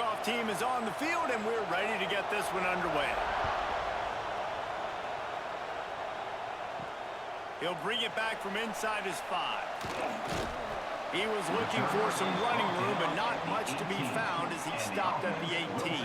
kickoff team is on the field, and we're ready to get this one underway. He'll bring it back from inside his 5. He was looking for some running room, but not much to be found as he stopped at the 18.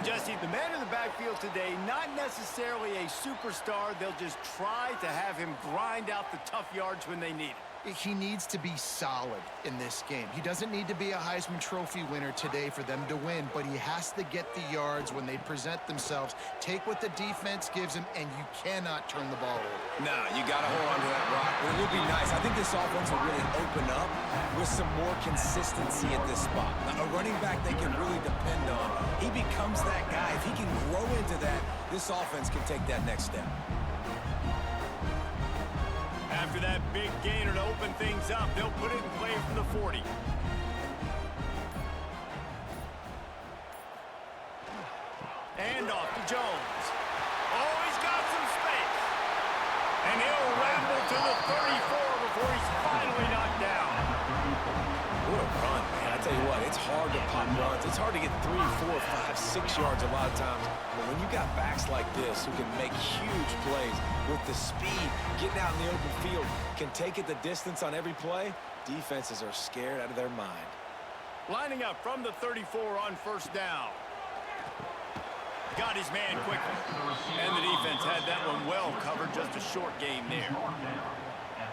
Jesse, the man in the backfield today, not necessarily a superstar. They'll just try to have him grind out the tough yards when they need it. He needs to be solid in this game. He doesn't need to be a Heisman Trophy winner today for them to win, but he has to get the yards when they present themselves. Take what the defense gives him, and you cannot turn the ball over. No, you got to hold on to that rock. But it would be nice. I think this offense will really open up with some more consistency at this spot. A running back they can really depend on. He becomes that guy. If he can grow into that, this offense can take that next step. After that big gainer to open things up, they'll put it in play from the 40. And off to Jones. Oh, he's got some space. And he'll ramble to the 34 before he's finally knocked down. What a run, man. I tell you what, it's hard to pop runs. It's hard to get 3, 4, 5, 6 yards a lot of times. But when you got backs like this who can make huge plays with the speed, getting out in the open field, can take it the distance on every play, defenses are scared out of their mind. Lining up from the 34 on first down. Got his man quickly. And the defense had that one well covered, just a short game there.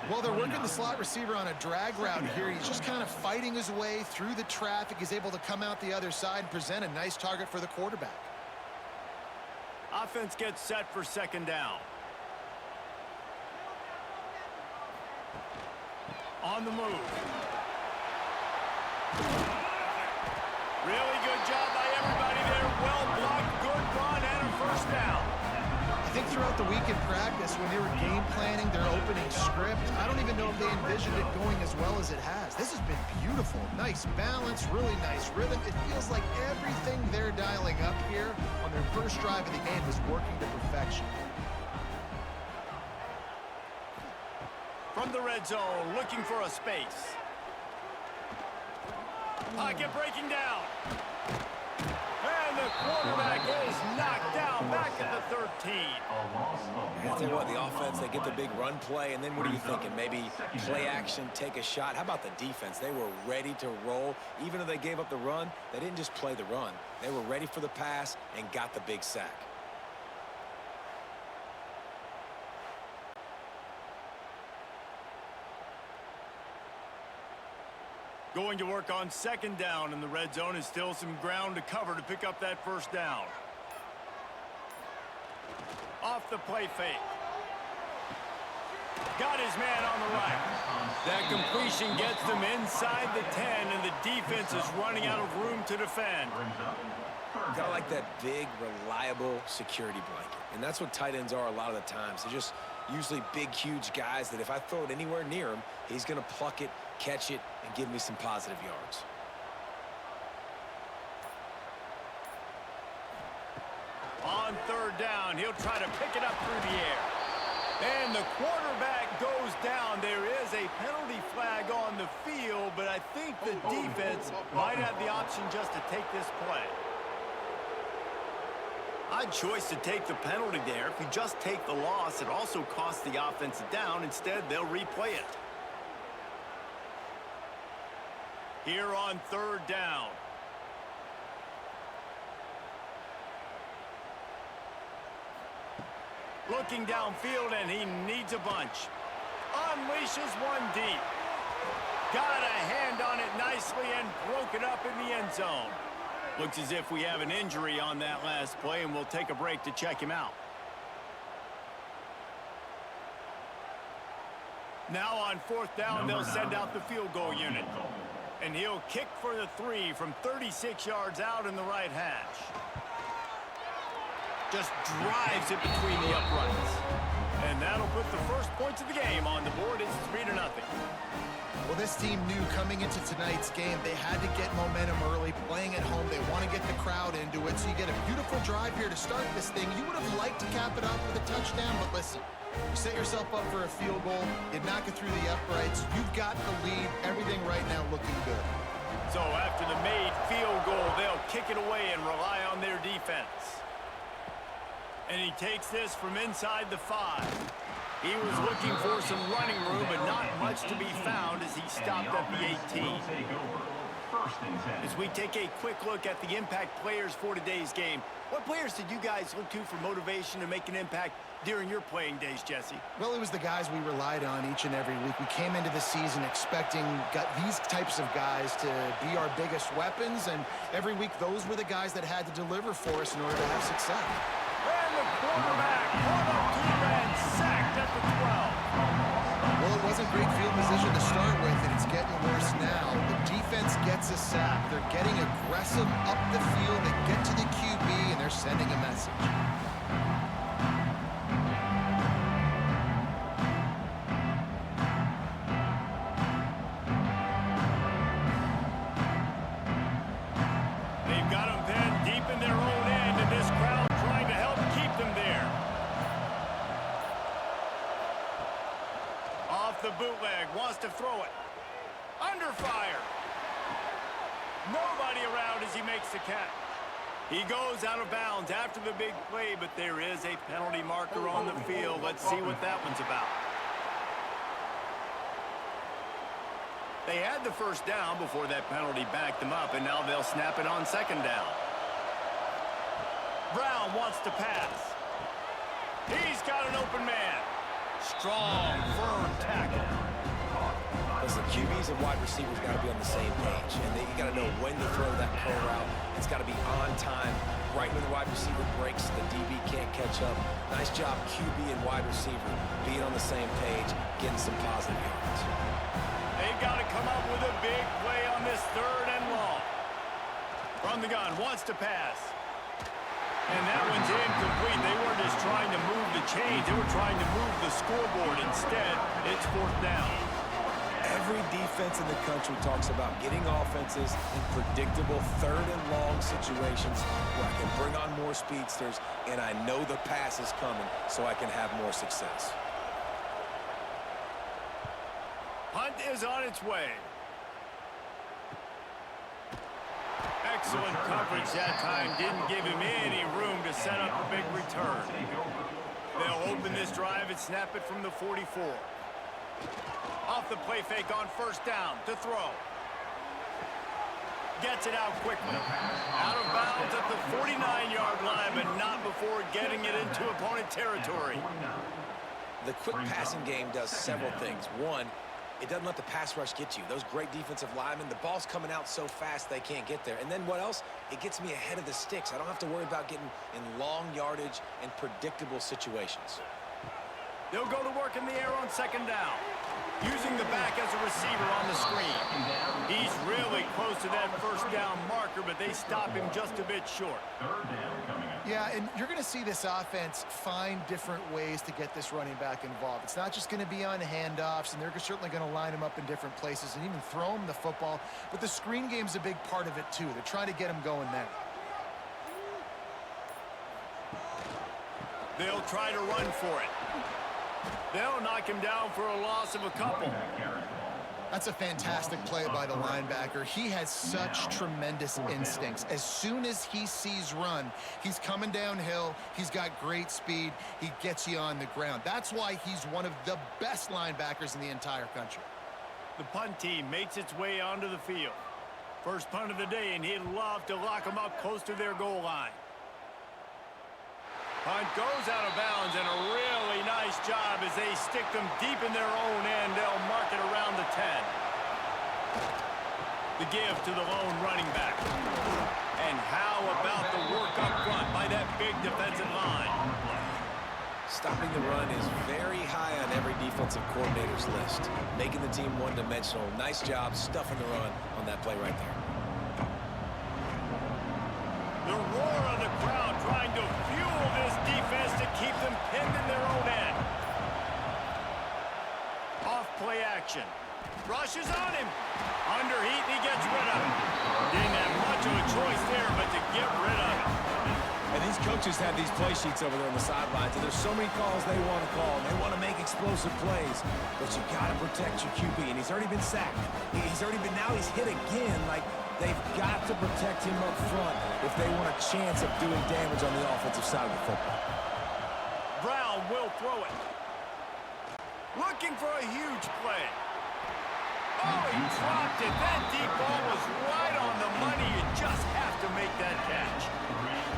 Well, they're working the slot receiver on a drag route here. He's just kind of fighting his way through the traffic. He's able to come out the other side and present a nice target for the quarterback. Offense gets set for second down. On the move. Really good job by everybody there. Well blocked, good run, and a first down. I think throughout the week in practice, when they were game planning their opening script, I don't even know if they envisioned it going as well as it has. This has been beautiful. Nice balance, really nice rhythm. It feels like everything they're dialing up here on their first drive of the game is working to perfection. From the red zone, looking for a space. Pocket breaking down. And the quarterback is knocked down back at the 13. I'll tell you what, the offense, they get the big run play, and then what are you thinking? Maybe play action, take a shot. How about the defense? They were ready to roll. Even though they gave up the run, they didn't just play the run. They were ready for the pass and got the big sack. Going to work on second down in the red zone is still some ground to cover to pick up that first down. Off the play fake. Got his man on the right. That completion gets them inside the 10, and the defense is running out of room to defend. Kind of like that big, reliable security blanket. And that's what tight ends are a lot of the times. They're just usually big, huge guys that if I throw it anywhere near him, he's going to pluck it, catch it, and give me some positive yards. On third down, he'll try to pick it up through the air. And the quarterback goes down. There is a penalty flag on the field, but I think the defense might have the option just to take this play. Odd choice to take the penalty there. If you just take the loss, it also costs the offense a down. Instead, they'll replay it. Here on third down. Looking downfield, and he needs a bunch. Unleashes one deep. Got a hand on it nicely and broke it up in the end zone. Looks as if we have an injury on that last play, and we'll take a break to check him out. Now on fourth down, they'll send out the field goal unit. And he'll kick for the 3 from 36 yards out in the right hash. Just drives it between the uprights. And that'll put the first points of the game on the board. It's 3-0. Well, this team knew coming into tonight's game they had to get momentum early. Playing at home, they want to get the crowd into it. So you get a beautiful drive here to start this thing. You would have liked to cap it off with a touchdown, but listen, you set yourself up for a field goal, you knock it through the uprights, you've got the lead, everything right now looking good. So after the made field goal, they'll kick it away and rely on their defense. And he takes this from inside the 5. He was looking for some running room, but not much to be found as he stopped at the 18. As we take a quick look at the impact players for today's game, what players did you guys look to for motivation to make an impact during your playing days, Jesse? Well, it was the guys we relied on each and every week. We came into the season expecting these types of guys to be our biggest weapons, and every week those were the guys that had to deliver for us in order to have success. And the quarterback caught up to and sacked at the 12. Well, it wasn't great field position to start with, and it's getting worse now. The defense gets a sack. They're getting aggressive up the field. They get to the QB, and they're sending a message. They've got them pinned deep in their own end, and this crowd trying to help keep them there. Off the bootleg, wants to throw it. Under fire. Nobody around as he makes the catch. He goes out of bounds after the big play, but there is a penalty marker on the field. Let's see what that one's about. They had the first down before that penalty backed them up, and now they'll snap it on second down. Brown wants to pass. He's got an open man. Strong, firm tackle. Listen, QBs and wide receivers got to be on the same page, and you got to know when to throw that curl route. It's got to be on time. Right when the wide receiver breaks, the DB can't catch up. Nice job, QB and wide receiver, being on the same page, getting some positive yards. They've got to come up with a big play on this 3rd and long. From the gun, wants to pass. And that one's incomplete. They weren't just trying to move the chains. They were trying to move the scoreboard. Instead, it's 4th down. Every defense in the country talks about getting offenses in predictable 3rd and long situations where I can bring on more speedsters and I know the pass is coming so I can have more success. Hunt is on its way. Excellent coverage that time. Didn't give him any room to set up a big return. They'll open this drive and snap it from the 44. Off the play fake on 1st down to throw. Gets it out quickly. Out of bounds at the 49-yard line, but not before getting it into opponent territory. The quick passing game does several things. One, it doesn't let the pass rush get you. Those great defensive linemen, the ball's coming out so fast they can't get there. And then what else? It gets me ahead of the sticks. I don't have to worry about getting in long yardage and predictable situations. They'll go to work in the air on 2nd down. Using the back as a receiver on the screen. He's really close to that 1st down marker, but they stop him just a bit short. Yeah, and you're going to see this offense find different ways to get this running back involved. It's not just going to be on handoffs, and they're certainly going to line him up in different places and even throw him the football. But the screen game's a big part of it, too. They're trying to get him going there. They'll try to run for it. They'll knock him down for a loss of a couple. That's a fantastic play by the linebacker. He has such tremendous instincts. As soon as he sees run, he's coming downhill. He's got great speed. He gets you on the ground. That's why he's one of the best linebackers in the entire country. The punt team makes its way onto the field. First punt of the day, and he'd love to lock them up close to their goal line. Punt goes out of bounds, and a really nice job as they stick them deep in their own end. They'll mark it around the 10. The give to the lone running back. And how about the work up front by that big defensive line? Stopping the run is very high on every defensive coordinator's list. Making the team one-dimensional. Nice job stuffing the run on that play right there. The roar of the crowd trying to fuel this defense to keep them pinned in their own end. Off play action. Rushes on him. Under heat, and he gets rid of it. Didn't have much of a choice there, but to get rid of it. And these coaches have these play sheets over there on the sidelines, and there's so many calls they want to call, and they want to make explosive plays. But you got to protect your QB, and he's already been sacked. He's he's already been, now he's hit again. Like, they've got to protect him up front if they want a chance of doing damage on the offensive side of the football. Brown will throw it. Looking for a huge play. Oh, he dropped it. That deep ball was right on the money. You just have to make that catch.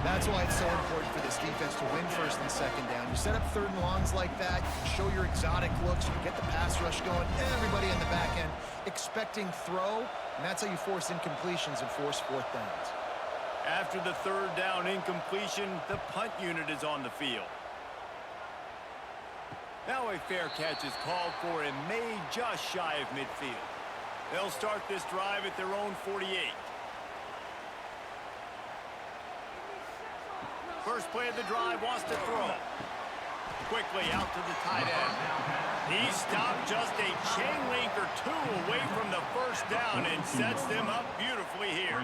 That's why it's so important for this defense to win first and second down. You set up third and longs like that, you can show your exotic looks, you can get the pass rush going, everybody in the back end expecting throw, and that's how you force incompletions and force fourth downs. After the third down incompletion, the punt unit is on the field. Now a fair catch is called for and made just shy of midfield. They'll start this drive at their own 48. First play of the drive, wants to throw. Quickly out to the tight end. He stopped just a chain link or two away from the first down and sets them up beautifully here.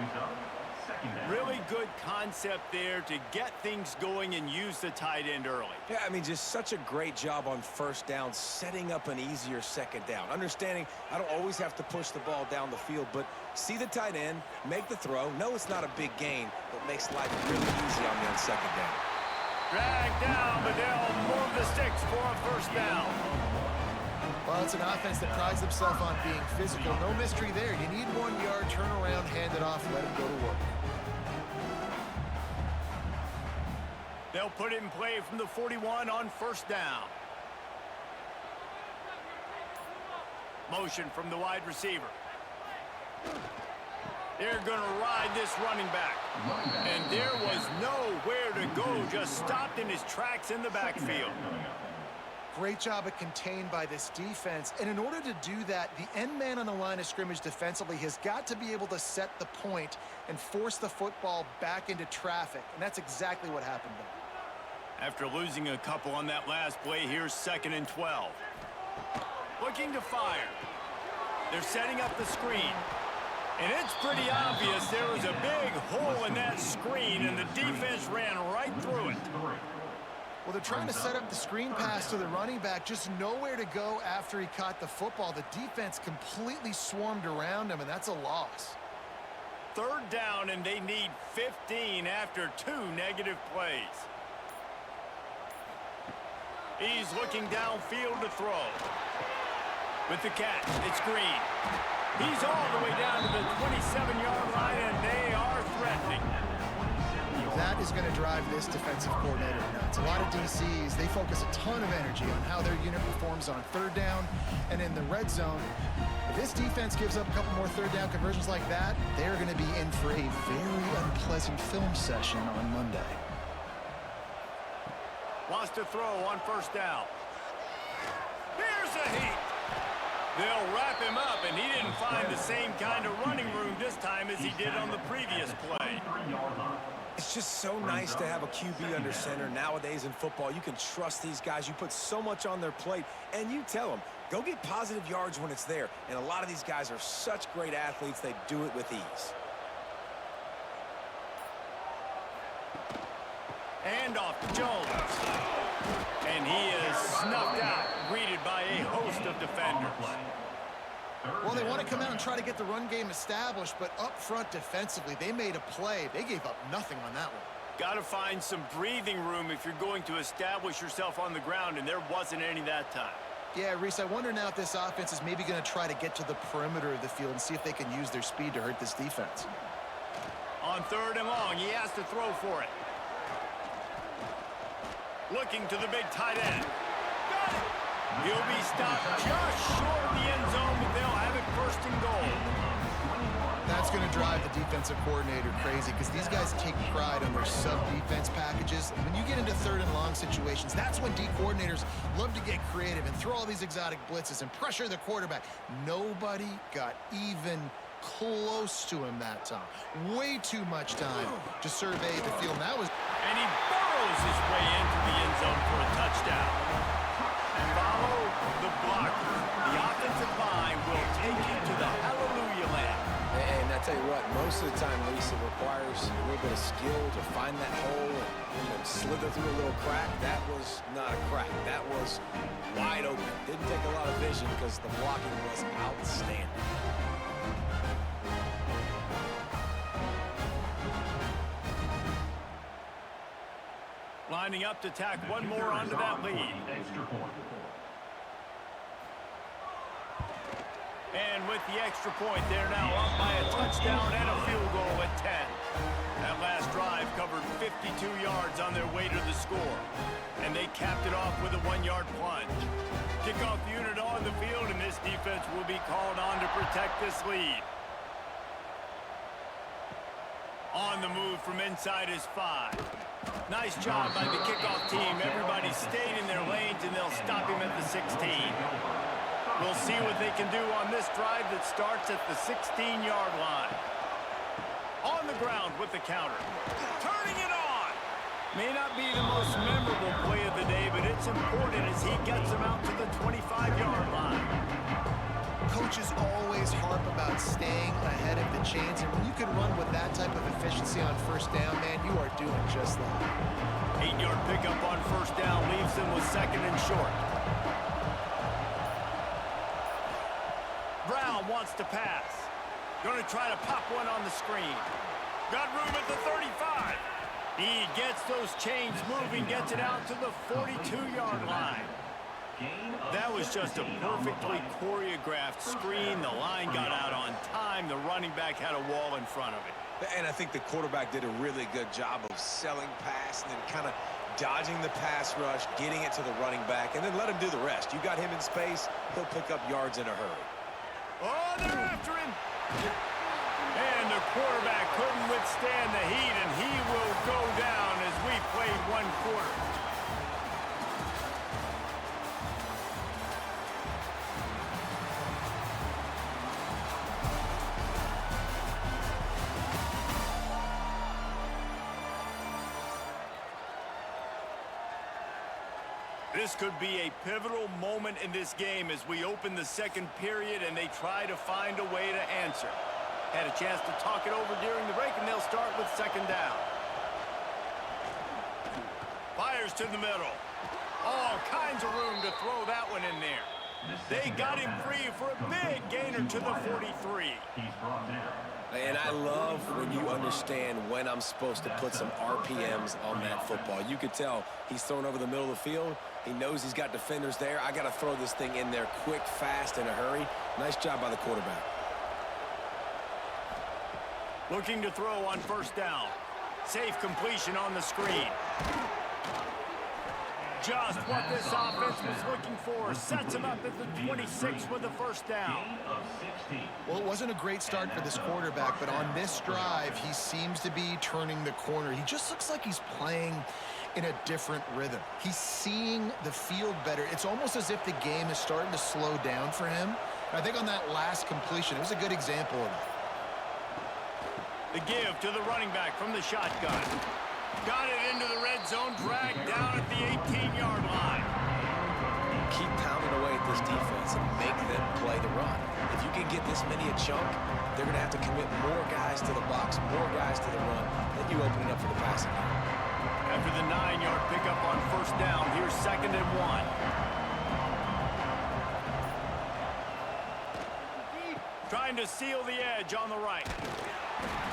Really good concept there to get things going and use the tight end early. Yeah, I mean, just such a great job on first down, setting up an easier second down. Understanding I don't always have to push the ball down the field, but see the tight end, make the throw. No, it's not a big gain, but makes life really easy on me on second down. Drag down, but they'll move the sticks for a first down. Well, it's an offense that prides themselves on being physical. No mystery there. You need 1 yard, turn around, hand it off, let him go to work. They'll put it in play from the 41 on first down. Motion from the wide receiver. They're going to ride this running back. And there was nowhere to go, just stopped in his tracks in the backfield. Great job of contained by this defense. And in order to do that, the end man on the line of scrimmage defensively has got to be able to set the point and force the football back into traffic. And that's exactly what happened there. After losing a couple on that last play, here's 2nd and 12. Looking to fire. They're setting up the screen. And it's pretty obvious there was a big hole in that screen, and the defense ran right through it. Well, they're trying to set up the screen pass to the running back, just nowhere to go after he caught the football. The defense completely swarmed around him, and that's a loss. Third down, and they need 15 after 2 negative plays. He's looking downfield to throw. With the catch, it's Green. He's all the way down to the 27-yard line, and they are threatening. That is going to drive this defensive coordinator nuts. A lot of DCs, they focus a ton of energy on how their unit performs on third down and in the red zone. If this defense gives up a couple more third down conversions like that, they're going to be in for a very unpleasant film session on Monday. Wants to throw on first down. Here's a heat. They'll wrap him up, and he didn't find the same kind of running room this time as he did on the previous play. It's just so nice to have a QB under center. Nowadays in football, you can trust these guys. You put so much on their plate, and you tell them, go get positive yards when it's there. And a lot of these guys are such great athletes, they do it with ease. And off to Jones. And he is snuffed out, greeted by a host of defenders. Well, they want to come out and try to get the run game established, but up front defensively, they made a play. They gave up nothing on that one. Got to find some breathing room if you're going to establish yourself on the ground, and there wasn't any that time. Yeah, Reese, I wonder now if this offense is maybe going to try to get to the perimeter of the field and see if they can use their speed to hurt this defense. On third and long, he has to throw for it. Looking to the big tight end. Got it. He'll be stopped just short of the end zone, but they'll have it first and goal. That's going to drive the defensive coordinator crazy because these guys take pride on their sub-defense packages. When you get into third and long situations, that's when D coordinators love to get creative and throw all these exotic blitzes and pressure the quarterback. Nobody got even close to him that time. Way too much time to survey the field. And he burrows his way into the end zone for a touchdown. Follow the blocker. The offensive line will take you to the hallelujah land. And I tell you what, most of the time, Lisa, requires a little bit of skill to find that hole and slither through a little crack. That was not a crack. That was wide open. Didn't take a lot of vision because the blocking was outstanding. lining up to tack one more onto that lead. And with the extra point, they're now up by a touchdown and a field goal at 10. That last drive covered 52 yards on their way to the score. And they capped it off with a 1-yard plunge. Kickoff unit on the field, and this defense will be called on to protect this lead. On the move from inside is 5. Nice job by the kickoff team. Everybody stayed in their lanes, and they'll stop him at the 16. We'll see what they can do on this drive that starts at the 16-yard line. On the ground with the counter. Turning it on! May not be the most memorable play of the day, but it's important as he gets them out to the 25-yard line. Coaches always harp about staying ahead of the chains, and when you can run with that type of efficiency on first down, man, you are doing just that. 8-yard pickup on first down leaves them with 2nd and short. Brown wants to pass. Going to try to pop one on the screen. Got room at the 35. He gets those chains moving, gets it out to the 42-yard line. That was just a perfectly choreographed screen. The line got out on time. The running back had a wall in front of it. And I think the quarterback did a really good job of selling pass and then kind of dodging the pass rush, getting it to the running back, and then let him do the rest. You got him in space, he'll pick up yards in a hurry. Oh, they're after him. And the quarterback couldn't withstand the heat, and he will go down as we played 1 quarter. This could be a pivotal moment in this game as we open the 2nd period and they try to find a way to answer. Had a chance to talk it over during the break, and they'll start with 2nd down. Fires to the middle. All kinds of room to throw that one in there. They got him free for a big gainer to the 43. And I love when you understand when I'm supposed to put some RPMs on that football. You could tell he's thrown over the middle of the field. He knows he's got defenders there. I got to throw this thing in there quick, fast, in a hurry. Nice job by the quarterback. Looking to throw on first down. Safe completion on the screen. Just what this offense was looking for. Sets him up at the 26 with the first down. Well, it wasn't a great start for this quarterback, but on this drive, he seems to be turning the corner. He just looks like he's playing in a different rhythm. He's seeing the field better. It's almost as if the game is starting to slow down for him. I think on that last completion, it was a good example of that. The give to the running back from the shotgun. Got it into the red zone, dragged down at the 18-yard line. Keep pounding away at this defense and make them play the run. If you can get this many a chunk, they're going to have to commit more guys to the box, more guys to the run. Then you open it up for the passing game. After the 9-yard pickup on first down, here's 2nd and 1. Trying to seal the edge on the right.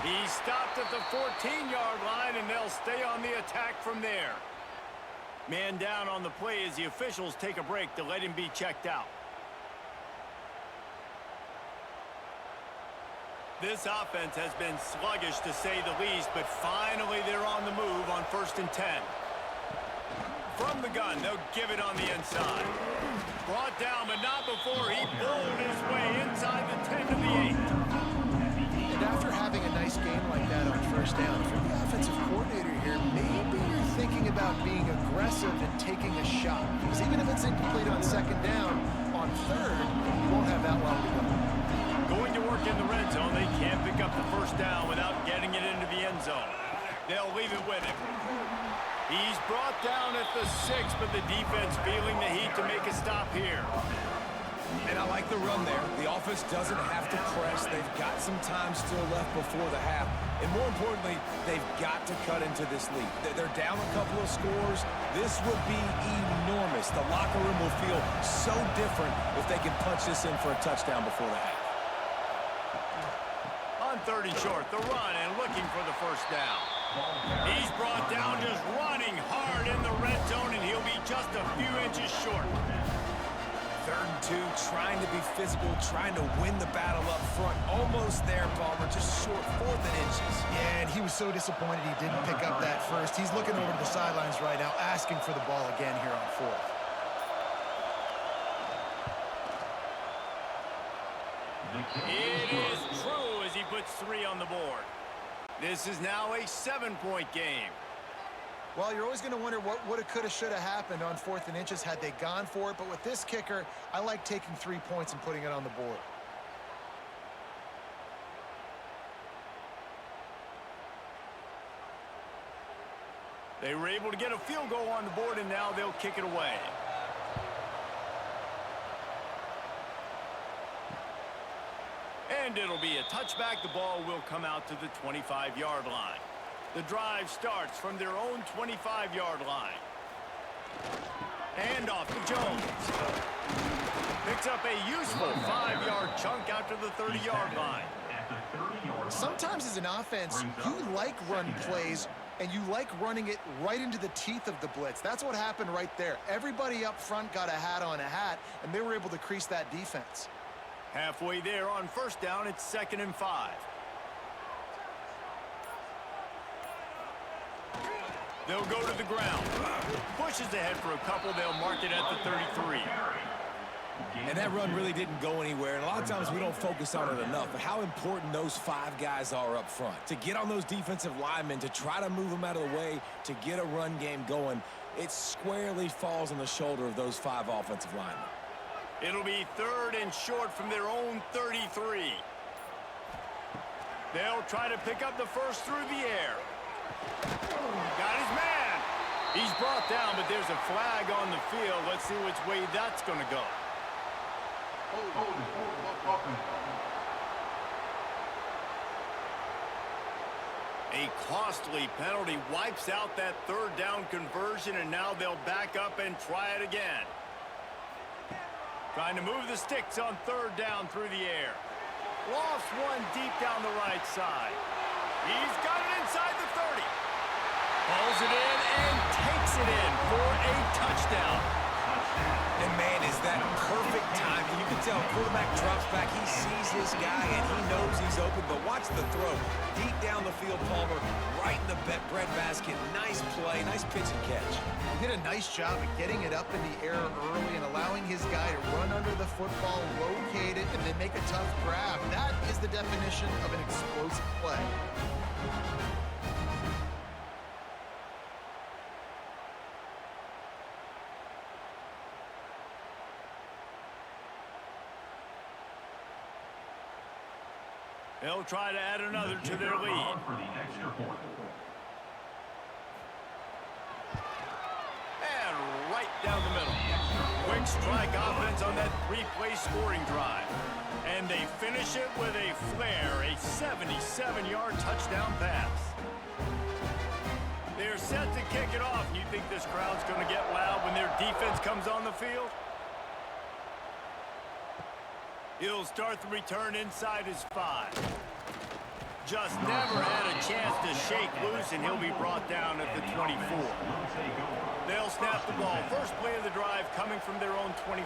He stopped at the 14-yard line, and they'll stay on the attack from there. Man down on the play as the officials take a break to let him be checked out. This offense has been sluggish to say the least, but finally they're on the move on 1st and 10. From the gun, they'll give it on the inside. Brought down, but not before he bowled his way inside the 10 to the 8. And after having a nice game like that on first down, if you're the offensive coordinator here, maybe you're thinking about being aggressive and taking a shot. Because even if it's incomplete on 2nd down, on 3rd, you won't have that long to go. Going to work in the red zone, they can't pick up the first down without getting it into the end zone. They'll leave it with him. He's brought down at the 6, but the defense feeling the heat to make a stop here. And I like the run there. The offense doesn't have to press. They've got some time still left before the half. And more importantly, they've got to cut into this lead. They're down a couple of scores. This would be enormous. The locker room will feel so different if they can punch this in for a touchdown before the half. On 3rd and short, the run and looking for the first down. He's brought down just running hard in the red zone, and he'll be just a few inches short. 3rd and 2, trying to be physical, trying to win the battle up front. Almost there, Palmer, just short 4th and inches. Yeah, and he was so disappointed he didn't pick up that first. He's looking over to the sidelines right now, asking for the ball again here on 4th. It is true as he puts 3 on the board. This is now a 7-point game. Well, you're always going to wonder what woulda, coulda, shoulda happened on 4th and inches had they gone for it. But with this kicker, I like taking 3 points and putting it on the board. They were able to get a field goal on the board, and now they'll kick it away. And it'll be a touchback. The ball will come out to the 25-yard line. The drive starts from their own 25-yard line. And off to Jones. Picks up a useful 5-yard chunk out to the 30-yard line. Sometimes as an offense, you like run plays, and you like running it right into the teeth of the blitz. That's what happened right there. Everybody up front got a hat on a hat, and they were able to crease that defense. Halfway there on 1st down, it's 2nd and 5. They'll go to the ground. Pushes ahead for a couple. They'll mark it at the 33. And that run really didn't go anywhere. And a lot of times we don't focus on it enough. But how important those 5 guys are up front. To get on those defensive linemen, to try to move them out of the way, to get a run game going, it squarely falls on the shoulder of those 5 offensive linemen. It'll be 3rd and short from their own 33. They'll try to pick up the first through the air. Got his man. He's brought down, but there's a flag on the field. Let's see which way that's going to go. A costly penalty wipes out that 3rd down conversion, and now they'll back up and try it again. Trying to move the sticks on 3rd down through the air. Lofts one deep down the right side. He's got it inside the 30. Pulls it in and takes it in for a touchdown. And man, is that perfect timing. You can tell quarterback drops back. He sees his guy and he knows he's open. But watch the throw. Deep down the field, Palmer, right in the breadbasket. Nice play, nice pitch and catch. He did a nice job of getting it up in the air early and allowing his guy to run under the football, locate it, and then make a tough grab. That is the definition of an explosive play. They'll try to add another to their lead. And right down the middle. Quick strike offense on that 3-play scoring drive. And they finish it with a flair, a 77-yard touchdown pass. They're set to kick it off. You think this crowd's going to get loud when their defense comes on the field? He'll start the return inside his 5. Just never had a chance to shake loose, and he'll be brought down at the 24. They'll snap the ball. First play of the drive coming from their own 24.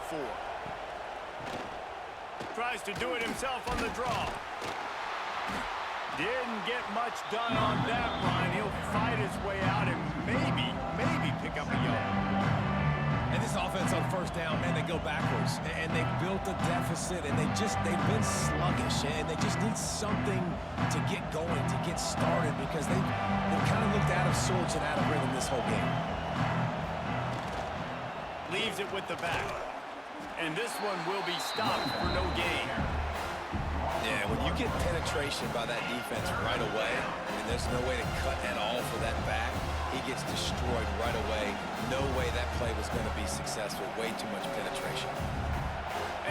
Tries to do it himself on the draw. Didn't get much done on that run. He'll fight his way out and maybe pick up a yard. And this offense on 1st down, man, they go backwards. And they've built a deficit, and they've been sluggish. And they just need something to get going, to get started, because they've kind of looked out of sorts and out of rhythm this whole game. Leaves it with the back. And this one will be stopped for no gain. Yeah, when you get penetration by that defense right away, and there's no way to cut at all for that back, he gets destroyed right away. No way that play was going to be successful. Way too much penetration.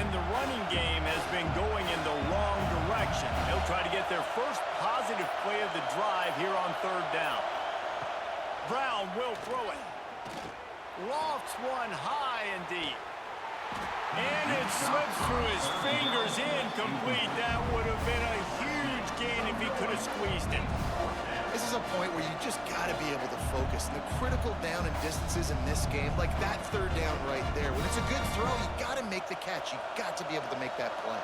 And the running game has been going in the wrong direction. They'll try to get their first positive play of the drive here on 3rd down. Brown will throw it. Lofts one high and deep. And it slips through his fingers, incomplete. That would have been a huge gain if he could have squeezed it. This is is a point where you just got to be able to focus. And the critical down and distances in this game, like that third down right there, when it's a good throw, you got to make the catch. You got to be able to make that play.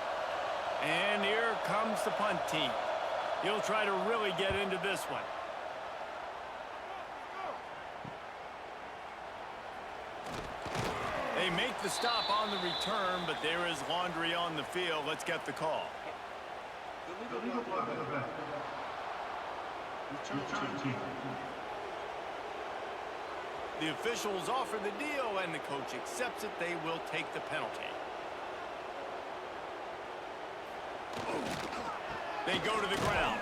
And here comes the punt team. He'll try to really get into this one. They make the stop on the return, but there is laundry on the field. Let's get the call. The officials offer the deal, and the coach accepts it. They will take the penalty. They go to the ground.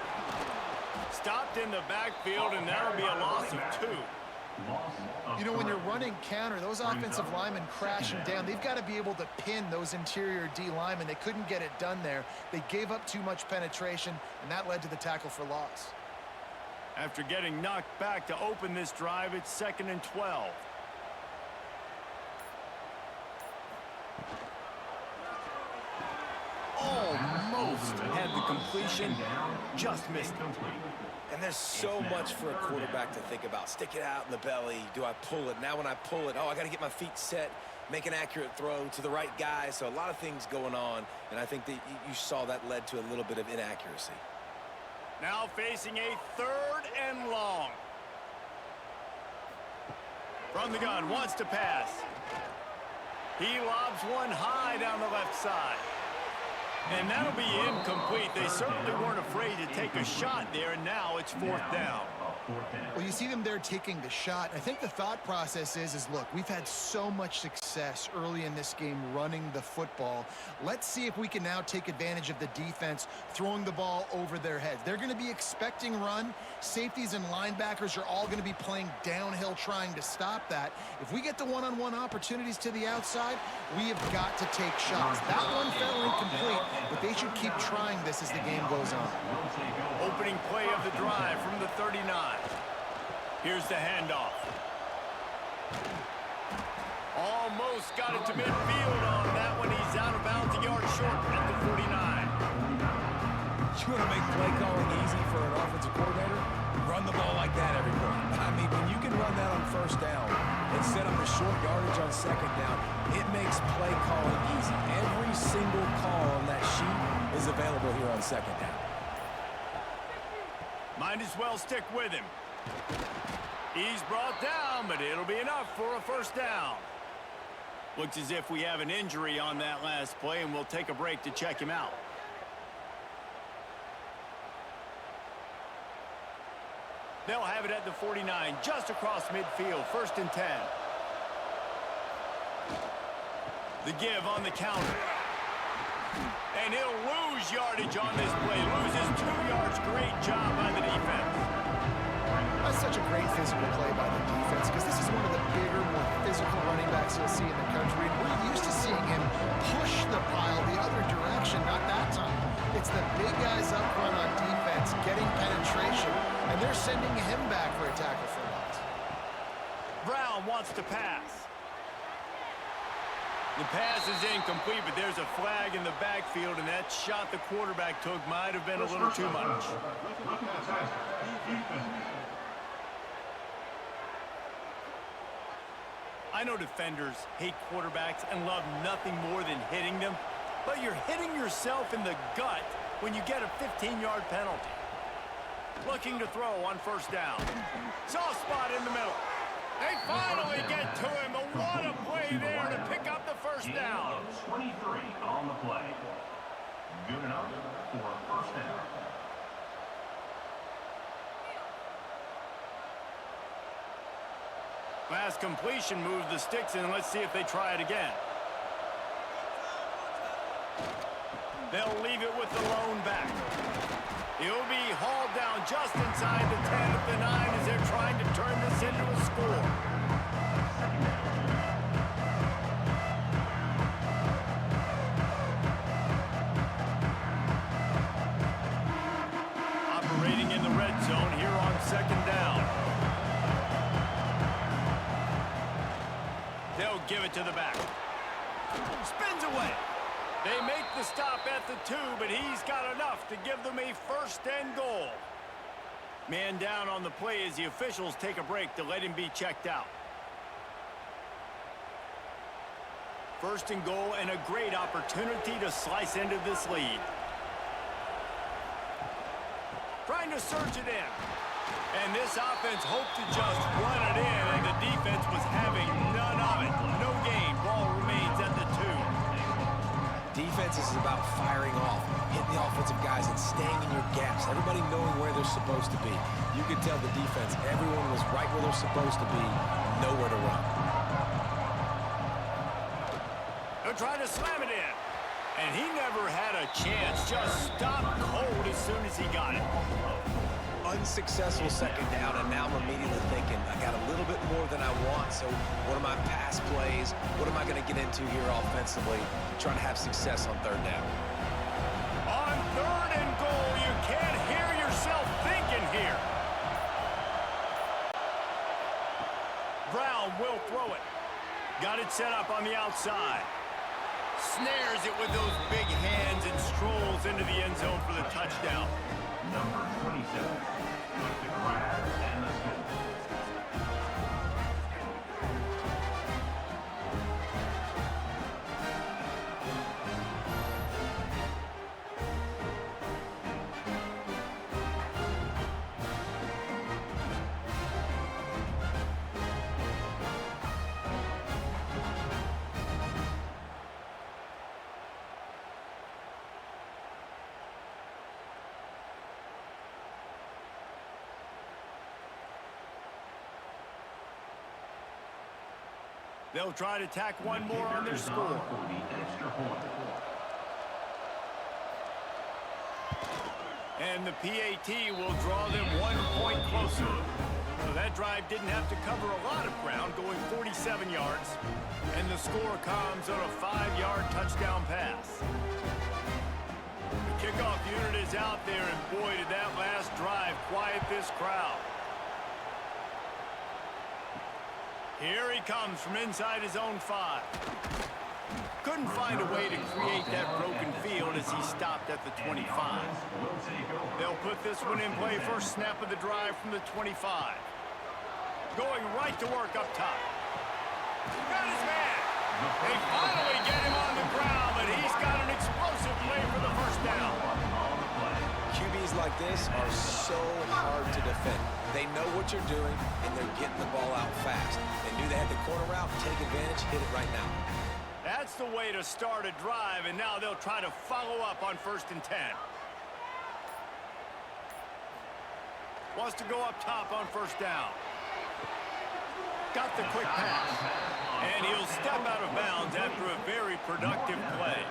Stopped in the backfield, and that'll be a loss of 2. You know, when you're running counter, those offensive linemen crashing down, they've got to be able to pin those interior D linemen. They couldn't get it done there. They gave up too much penetration, and that led to the tackle for loss. After getting knocked back to open this drive, it's 2nd and 12. Almost had the completion, just missed it. And there's so much for a quarterback to think about. Stick it out in the belly. Do I pull it? Now when I pull it, oh, I got to get my feet set, make an accurate throw to the right guy. So a lot of things going on, and I think that you saw that led to a little bit of inaccuracy. Now facing a 3rd and long. From the gun, wants to pass. He lobs one high down the left side. And that'll be incomplete. They certainly weren't afraid to take a shot there, and now it's 4th down. Well, you see them there taking the shot. I think the thought process is look, we've had so much success early in this game running the football. Let's see if we can now take advantage of the defense throwing the ball over their heads. They're going to be expecting run. Safeties and linebackers are all going to be playing downhill trying to stop that. If we get the one-on-one opportunities to the outside, we have got to take shots. That one fell incomplete, but they should keep trying this as the game goes on. Opening play of the drive from the 39. Here's the handoff. Almost got it to midfield on that one. He's out of bounds a yard short at the 49. You want to make play calling easy for an offensive coordinator? Run the ball like that, everyone. I mean, when you can run that on 1st down and set up a short yardage on 2nd down, it makes play calling easy. Every single call on that sheet is available here on 2nd down. Might as well stick with him. He's brought down, but it'll be enough for a 1st down. Looks as if we have an injury on that last play, and we'll take a break to check him out. They'll have it at the 49, just across midfield, 1st and 10. The give on the counter. And he'll lose yardage on this play. Loses 2 yards. Great job by the defense. That's such a great physical play by the defense because this is one of the bigger, more physical running backs you'll see in the country. And we're used to seeing him push the pile the other direction, not that time. It's the big guys up front on defense getting penetration, and they're sending him back for a tackle for loss. Brown wants to pass. The pass is incomplete, but there's a flag in the backfield, and that shot the quarterback took might have been a little too much. I know defenders hate quarterbacks and love nothing more than hitting them, but you're hitting yourself in the gut when you get a 15-yard penalty. Looking to throw on 1st down. Soft spot in the middle. They finally get to him, but what a play there to pick up the 1st down. 23 on the play. Good enough for a 1st down. Last completion moves the sticks in. Let's see if they try it again. They'll leave it with the lone back. He'll be hauled down just inside the 10 at the 9 as they're trying to turn this into a score. Operating in the red zone here on 2nd down. They'll give it to the back. Spins away. They make the stop at the 2, but he's got enough to give them a 1st and goal. Man down on the play as the officials take a break to let him be checked out. First and goal, and a great opportunity to slice into this lead. Trying to surge it in. And this offense hoped to just run it in, and the defense was having none of it. No gain. Ball remains at the 2. Defense is about firing off, hitting the offensive guys and staying in your gaps. Everybody knowing where they're supposed to be. You could tell the defense, everyone was right where they're supposed to be, nowhere to run. They'll try to slam it in. And he never had a chance. Just stopped cold as soon as he got it. Unsuccessful second down, and now I'm immediately thinking, I got a little bit more than I want, so what are my pass plays? What am I going to get into here offensively to try to have success on third down? On third and goal, you can't hear yourself thinking here. Brown will throw it. Got it set up on the outside. Snares it with those big hands and strolls into the end zone for the touchdown. Number 27, with the grab and the scoop. They'll try to tack one more on their score. For the extra point. And the PAT will draw them 1 point closer. So that drive didn't have to cover a lot of ground, going 47 yards. And the score comes on a 5-yard touchdown pass. The kickoff unit is out there, and boy, did that last drive quiet this crowd. Here he comes from inside his own 5. Couldn't find a way to create that broken field as he stopped at the 25. They'll put this one in play. First snap of the drive from the 25. Going right to work up top. Got his man. They finally get him on the ground, but he's got an explosive play for the first down. QBs like this are so hard to defend. They know what you're doing, and they're getting the ball out fast. They knew they had the corner route, take advantage, hit it right now. That's the way to start a drive, and now they'll try to follow up on 1st and 10. Wants to go up top on 1st down. Got the quick pass. And he'll step out of bounds after a very productive play.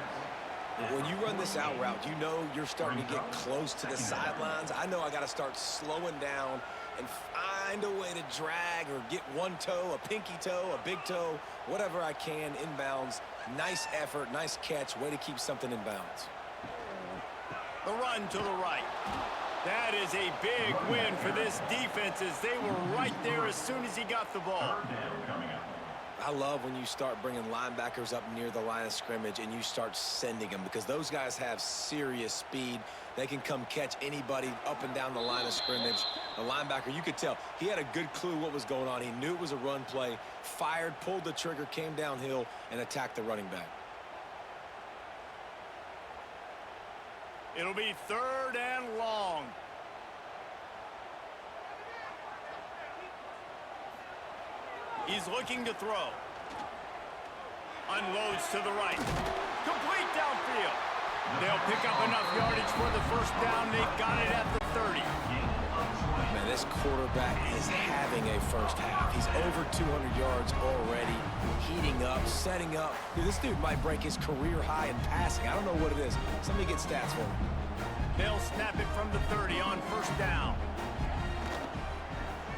When you run this out route, you know you're starting to get close to the sidelines. I know I got to start slowing down and find a way to drag or get one toe, a pinky toe, a big toe, whatever I can inbounds. Nice effort, nice catch, way to keep something in bounds. The run to the right. That is a big win for this defense as they were right there as soon as he got the ball. I love when you start bringing linebackers up near the line of scrimmage and you start sending them, because those guys have serious speed. They can come catch anybody up and down the line of scrimmage. The linebacker, you could tell, he had a good clue what was going on. He knew it was a run play, fired, pulled the trigger, came downhill, and attacked the running back. It'll be 3rd and long. He's looking to throw. Unloads to the right. Complete downfield. They'll pick up enough yardage for the first down. They've got it at the 30. Man, this quarterback is having a first half. He's over 200 yards already, heating up, setting up. Dude, this dude might break his career high in passing. I don't know what it is. Somebody get stats for him. They'll snap it from the 30 on 1st down.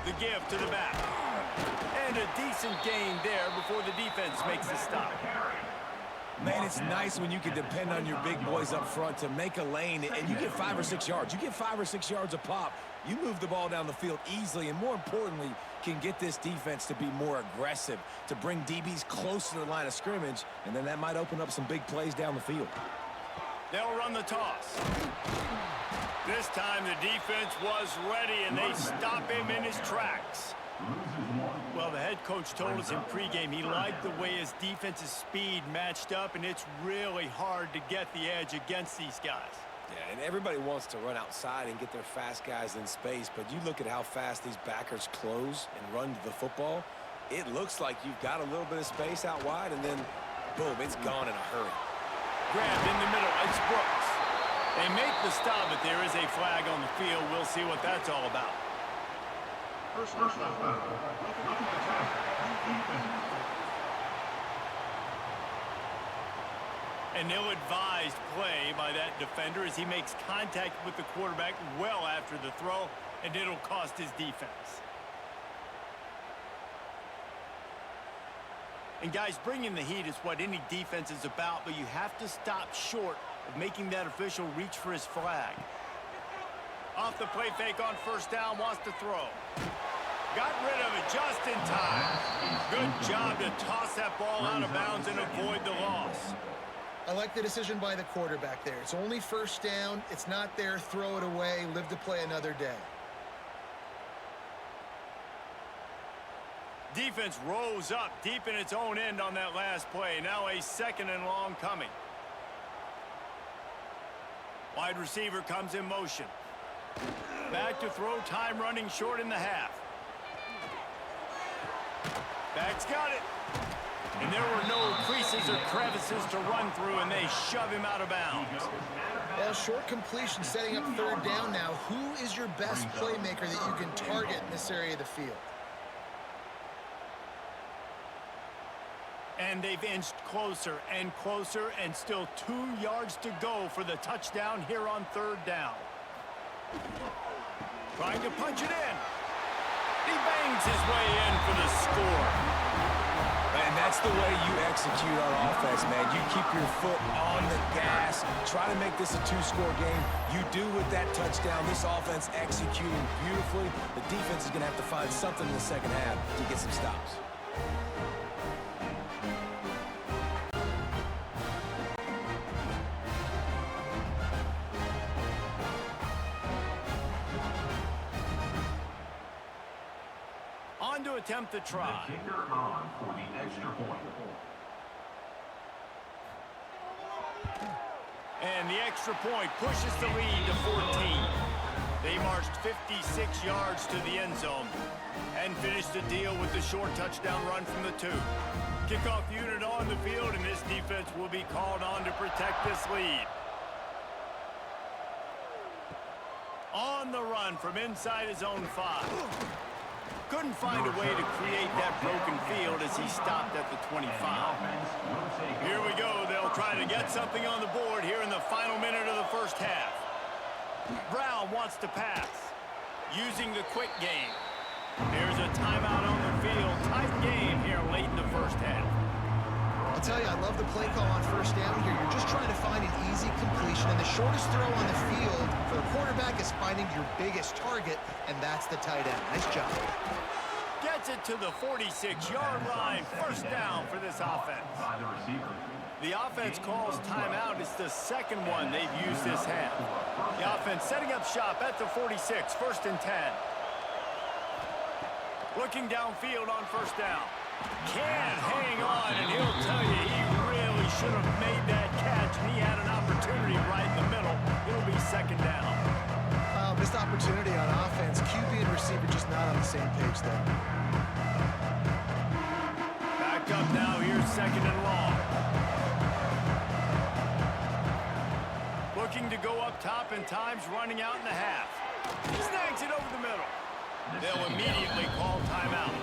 The give to the back. And a decent gain there before the defense makes the stop. Man, it's nice when you can depend on your big boys up front to make a lane, and you get 5 or 6 yards. You get 5 or 6 yards a pop. You move the ball down the field easily, and more importantly, can get this defense to be more aggressive, to bring DBs close to the line of scrimmage, and then that might open up some big plays down the field. They'll run the toss. This This time the defense was ready, and they stop him in his tracks. Well, the head coach told us in pregame he liked the way his defense's speed matched up, and it's really hard to get the edge against these guys. Yeah, and everybody wants to run outside and get their fast guys in space, but you look at how fast these backers close and run to the football. It looks like you've got a little bit of space out wide, and then, boom, it's gone in a hurry. Grabbed in the middle. It's Brooks. They make the stop, but there is a flag on the field. We'll see what that's all about. First down. Looking to tackle. Defense. An ill-advised play by that defender as he makes contact with the quarterback well after the throw, and it'll cost his defense. And guys, bringing the heat is what any defense is about, but you have to stop short of making that official reach for his flag. Off the play fake on first down, wants to throw. Got rid of it just in time. Good job to toss that ball out of bounds and avoid the loss. I like the decision by the quarterback there. It's only first down. It's not there. Throw it away. Live to play another day. Defense rose up deep in its own end on that last play. Now a second and long coming. Wide receiver comes in motion. Back to throw, time running short in the half. Back's got it. And there were no creases or crevices to run through, and they shove him out of bounds. Well, short completion setting up third down now. Who is your best playmaker that you can target in this area of the field? And they've inched closer and closer, and still 2 yards to go for the touchdown here on third down. Trying to punch it in. He bangs his way in for the score. And that's the way you execute on offense, man. You keep your foot on the gas. Try to make this a 2-score game. You do with that touchdown. This offense executing beautifully. The defense is going to have to find something in the second half to get some stops. To attempt the try. The kicker on for the extra point. And the extra point pushes the lead to 14. They marched 56 yards to the end zone and finished the deal with the short touchdown run from the 2. Kickoff unit on the field, and this defense will be called on to protect this lead. On the run from inside his own 5. Couldn't find a way to create that broken field as he stopped at the 25. Here we go. They'll try to get something on the board here in the final minute of the first half. Brown wants to pass, using the quick game. There's a timeout on the field. Tight game here late in the first half. I'll tell you, I love the play call on first down here. You're just trying to find an easy completion, and the shortest throw on the field for the quarterback is finding your biggest target, and that's the tight end. Nice job. Gets it to the 46-yard line. First down for this offense. The offense calls timeout. It's the second one they've used this half. The offense setting up shop at the 46, 1st and 10. Looking downfield on first down. Can't hang on, and he'll tell you he really should have made that catch, and he had an opportunity right in the middle. It'll be second down. Missed opportunity on offense. QB and receiver just not on the same page there. Back up now. Here's second and long. Looking to go up top, and time's running out in the half. Snags it over the middle. They'll immediately call timeout.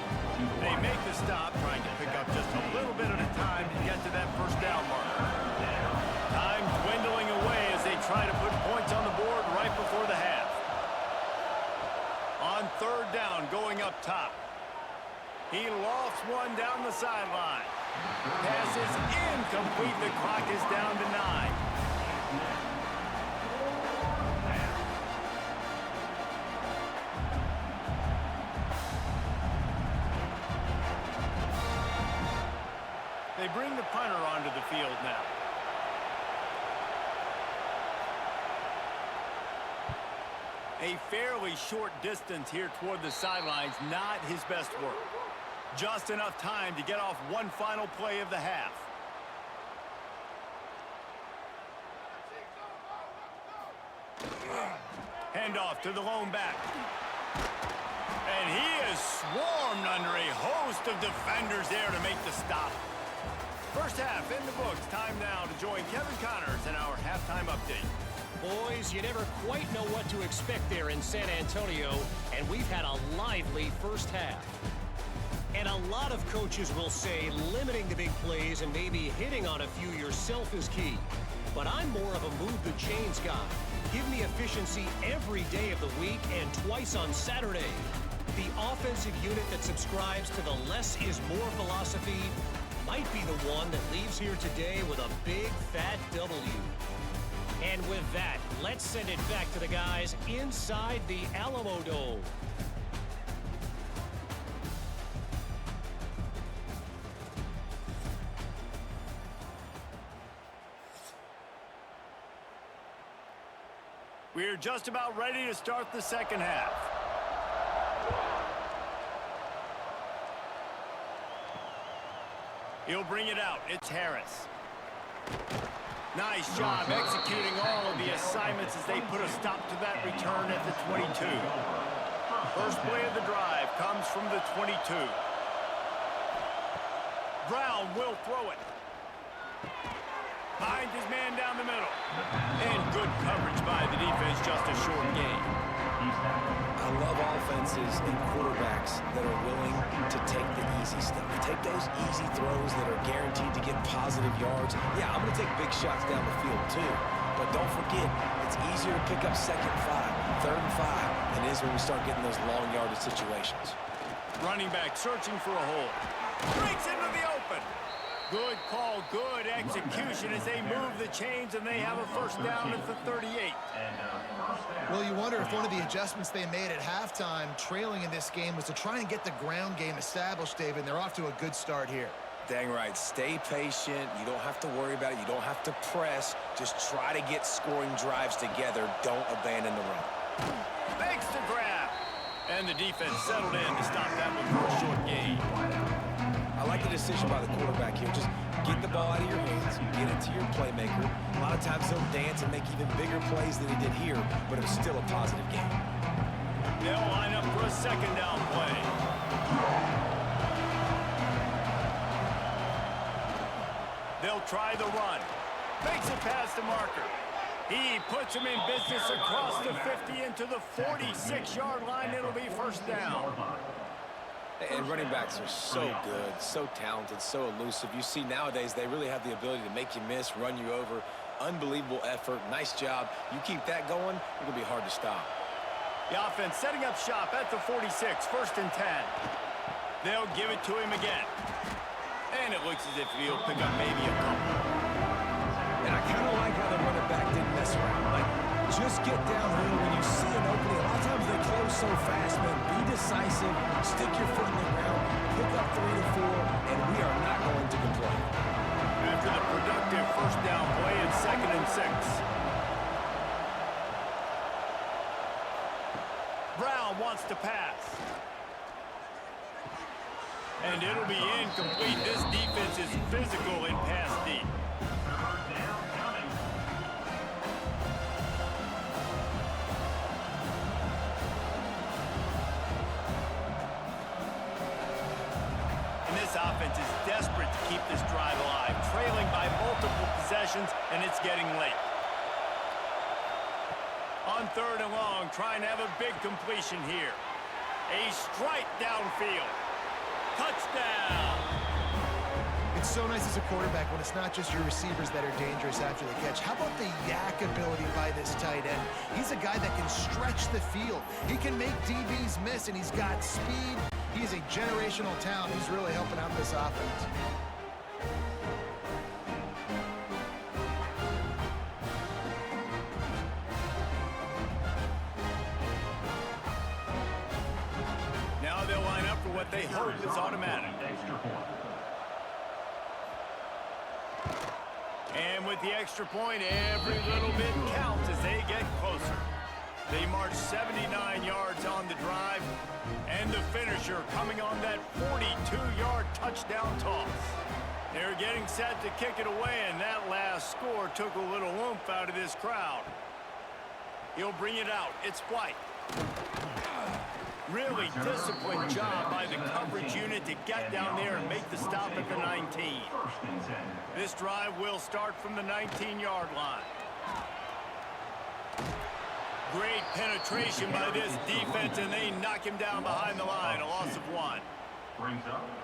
They make the stop, trying to pick up just a little bit at a time to get to that first down mark. Time dwindling away as they try to put points on the board right before the half. On third down, going up top. He lofts one down the sideline. Pass is incomplete. The clock is down to 9. They bring the punter onto the field now. A fairly short distance here toward the sidelines, not his best work. Just enough time to get off one final play of the half. Handoff to the lone back. And he is swarmed under a host of defenders there to make the stop. First half in the books. Time now to join Kevin Connors in our halftime update. Boys, you never quite know what to expect there in San Antonio, and we've had a lively first half. And a lot of coaches will say limiting the big plays and maybe hitting on a few yourself is key. But I'm more of a move the chains guy. Give me efficiency every day of the week and twice on Saturday. The offensive unit that subscribes to the less is more philosophy might be the one that leaves here today with a big fat W. And with that, let's send it back to the guys inside the Alamo Dome. We're just about ready to start the second half. He'll bring it out. It's Harris. Nice job executing all of the assignments as they put a stop to that return at the 22. First play of the drive comes from the 22. Brown will throw it. Finds his man down the middle. And good coverage by the defense, just a short gain. I love offenses and quarterbacks that are willing to take the easy stuff. Take those easy throws that are guaranteed to get positive yards. Yeah, I'm going to take big shots down the field too. But don't forget, it's easier to pick up second and 5, third and 5 than it is when we start getting those long yardage situations. Running back searching for a hole. Breaks into the open. Good call, good execution as they move the chains and they have a first down at the 38. Well, you wonder if one of the adjustments they made at halftime, trailing in this game, was to try and get the ground game established, David, and they're off to a good start here. Dang right. Stay patient. You don't have to worry about it. You don't have to press. Just try to get scoring drives together. Don't abandon the run. Makes the grab. And the defense settled in to stop that one for a short gain. I like the decision by the quarterback here. Just get the ball out of your hands, get it to your playmaker. A lot of times he'll dance and make even bigger plays than he did here, but it was still a positive game. They'll line up for a second down play. They'll try the run. Makes it past the marker. He puts him in business across the 50 into the 46-yard line. It'll be first down. And running backs are so good, so talented, so elusive. You see nowadays they really have the ability to make you miss, run you over. Unbelievable effort. Nice job. You keep that going, it'll be hard to stop. The offense setting up shop at the 46, first and 10. They'll give it to him again. And it looks as if he'll pick up maybe a couple. And I kind of like how the running back didn't mess around. Like, just get downhill when you see an opening. A lot of times they close so fast, man. Be decisive, stick your foot in the ground, pick up 3 to 4, and we are not going to complain. After the productive first down play, it's second and 6. Brown wants to pass. And it'll be incomplete. This defense is physical in pass deep. Offense is desperate to keep this drive alive, trailing by multiple possessions, and it's getting late. On third and long, trying to have a big completion here. A strike downfield. Touchdown! It's so nice as a quarterback when it's not just your receivers that are dangerous after the catch. How about the yak ability by this tight end? He's a guy that can stretch the field. He can make DBs miss, and he's got speed. He's a generational talent. He's really helping out this offense. Now they'll line up for what they hope is automatic. And with the extra point, every little bit counts as they get closer. They marched 79 yards on the drive, and the finisher coming on that 42-yard touchdown toss. They're getting set to kick it away, and that last score took a little oomph out of this crowd. He'll bring it out. It's White. Really disciplined job by the coverage unit to get down there and make the stop at the 19. This drive will start from the 19-yard line. Great penetration by this defense, and they knock him down behind the line. A loss of 1.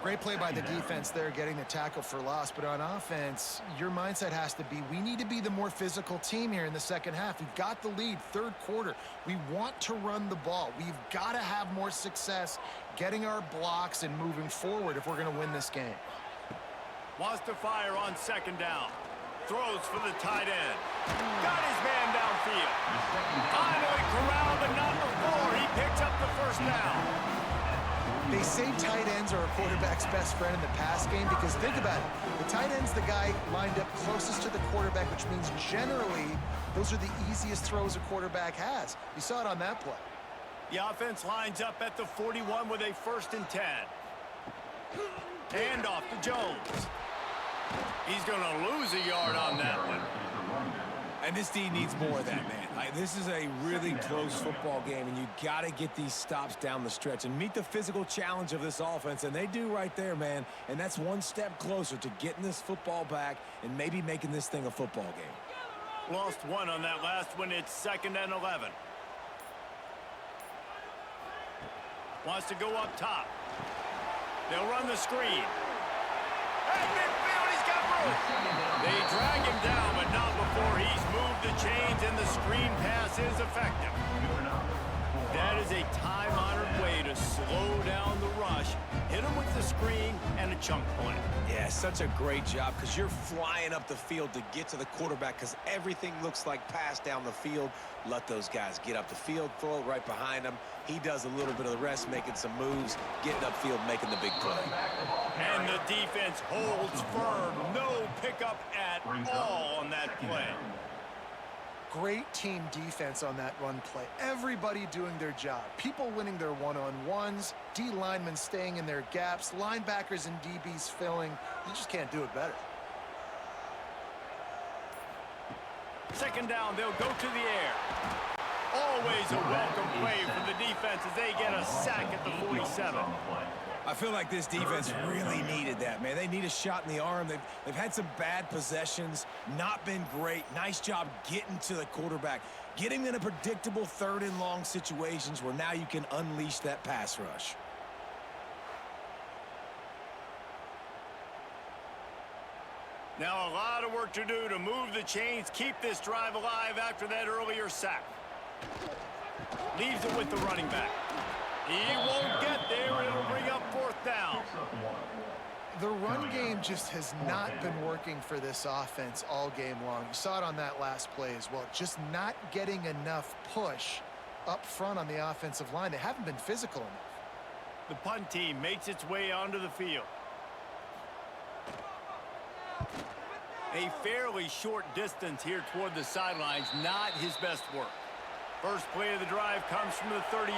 Great play by the defense there, getting the tackle for loss. But on offense, your mindset has to be, we need to be the more physical team here in the second half. We've got the lead, third quarter. We want to run the ball. We've got to have more success getting our blocks and moving forward if we're going to win this game. Wants to fire on second down. Throws for the tight end. Got his man downfield. Finally corralled, but not before he picks up the first down. They say tight ends are a quarterback's best friend in the pass game because think about it. The tight end's the guy lined up closest to the quarterback, which means generally those are the easiest throws a quarterback has. You saw it on that play. The offense lines up at the 41 with a 1st and 10. Hand off to Jones. He's going to lose a yard on that one. And this D needs more of that, man. This is a really close football game, and you got to get these stops down the stretch and meet the physical challenge of this offense, and they do right there, man. And that's one step closer to getting this football back and maybe making this thing a football game. Lost 1 on that last one. It's 2nd and 11. Wants to go up top. They'll run the screen. At midfield, he's got room. They drag him down, but not before he's moved the chains, and the screen pass is effective. That is a time-honored way to slow down the rush, hit him with the screen, and a chunk play. Yeah, such a great job because you're flying up the field to get to the quarterback because everything looks like pass down the field. Let those guys get up the field, throw it right behind him. He does a little bit of the rest, making some moves, getting upfield, making the big play. And the defense holds firm. No pickup at all on that play. Great team defense on that run play. Everybody doing their job. People winning their one-on-ones, D linemen staying in their gaps, linebackers and DBs filling. You just can't do it better. Second down, they'll go to the air. Always a welcome play for the defense as they get a sack at the 47. I feel like this defense really needed that, man. They need a shot in the arm. They've had some bad possessions, not been great. Nice job getting to the quarterback, getting in a predictable 3rd and long situations where now you can unleash that pass rush. Now a lot of work to do to move the chains, keep this drive alive after that earlier sack. Leaves it with the running back. He won't get there. It'll bring up 4th down. The run game just has not been working for this offense all game long. You saw it on that last play as well. Just not getting enough push up front on the offensive line. They haven't been physical enough. The punt team makes its way onto the field. A fairly short distance here toward the sidelines. Not his best work. First play of the drive comes from the 38.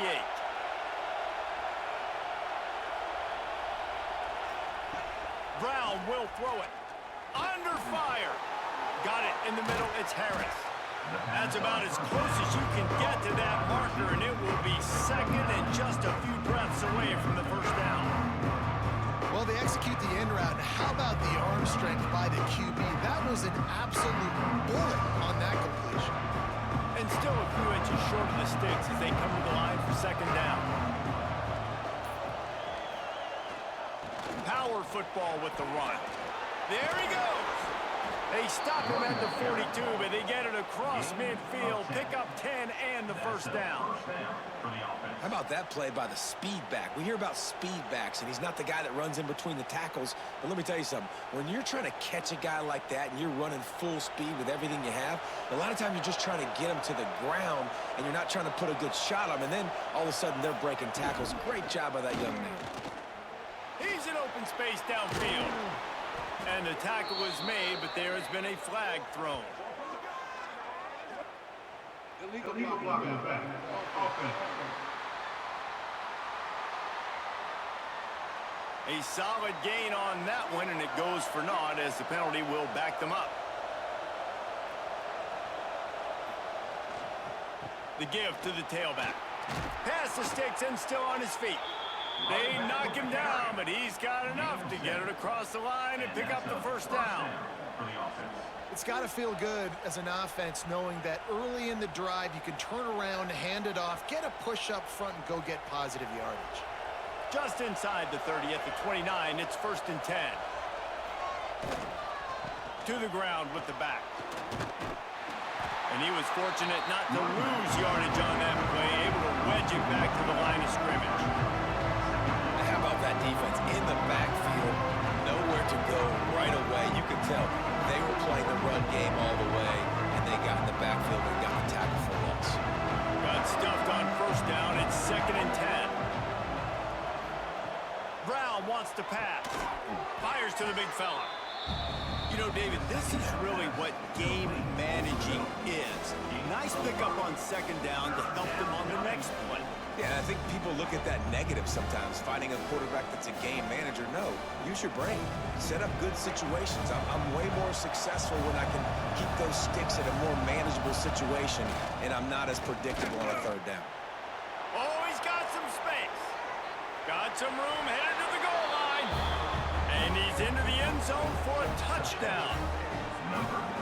Brown will throw it. Under fire. Got it in the middle. It's Harris. That's about as close as you can get to that marker, and it will be 2nd and just a few breaths away from the first down. Well, they execute the in route. How about the arm strength by the QB? That was an absolute bullet on that completion. And still a few inches short of the sticks as they come to the line for 2nd down. Power football with the run. There he goes. They stop him at the 42, but they get it across midfield, pick up 10 and the first down. How about that play by the speed back? We hear about speed backs, and he's not the guy that runs in between the tackles. But let me tell you something. When you're trying to catch a guy like that and you're running full speed with everything you have, a lot of times you're just trying to get him to the ground, and you're not trying to put a good shot on him, and then all of a sudden they're breaking tackles. Great job by that young man. He's in open space downfield. And the tackle is made, but there has been a flag thrown. Illegal block in effect. Offense. A solid gain on that one, and it goes for naught as the penalty will back them up. The give to the tailback. Pass the sticks and still on his feet. They knock him down, but he's got enough to get it across the line and pick up the first down. It's got to feel good as an offense knowing that early in the drive you can turn around, hand it off, get a push up front, and go get positive yardage. Just inside the 30 at the 29, it's 1st and 10. To the ground with the back. And he was fortunate not to lose yardage on that play, able to wedge it back to the line of scrimmage. How about that defense in the backfield? Nowhere to go right away. You could tell they were playing the run game all the way, and they got in the backfield and got the tackle for loss. Got stuffed on 1st down. It's 2nd and 10. Brown wants to pass. Fires to the big fella. You know, David, this is really what game managing is. Nice pickup on 2nd down to help them on the next play. Yeah, I think people look at that negative sometimes, finding a quarterback that's a game manager. No, use your brain. Set up good situations. I'm way more successful when I can keep those sticks at a more manageable situation, and I'm not as predictable on a 3rd down. Oh, he's got some space. Got some room headed to the goal line. And he's into the end zone for a touchdown.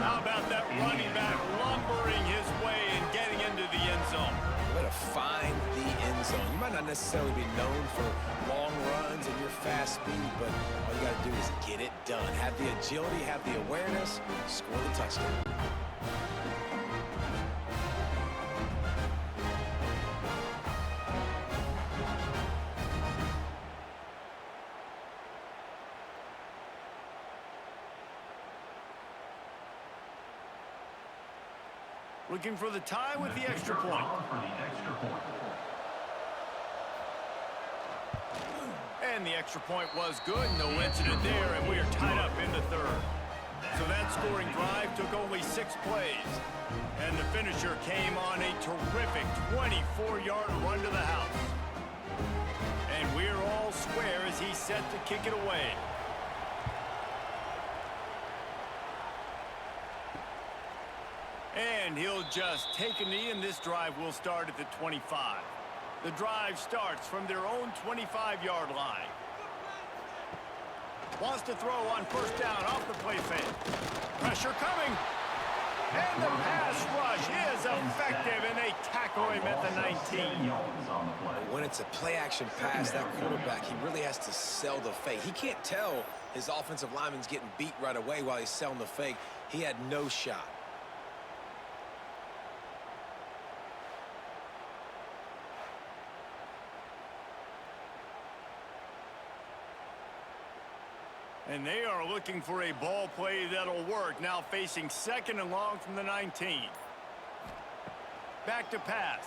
How about that running back lumbering his way and getting into the end zone? Way to find the end zone. You might not necessarily be known for long runs and your fast speed, but all you got to do is get it done. Have the agility, have the awareness, score the touchdown. Looking for the tie with the extra point. And the extra point was good. No incident there, and we are tied up in the 3rd. So that scoring drive took only 6 plays. And the finisher came on a terrific 24-yard run to the house. And we're all square as he's set to kick it away. And he'll just take a knee, and this drive will start at the 25. The drive starts from their own 25-yard line. Wants to throw on 1st down off the play fake. Pressure coming. And the pass rush is effective, and they tackle him at the 19. When it's a play-action pass, that quarterback, he really has to sell the fake. He can't tell his offensive lineman's getting beat right away while he's selling the fake. He had no shot. And they are looking for a ball play that'll work. Now facing 2nd and long from the 19. Back to pass.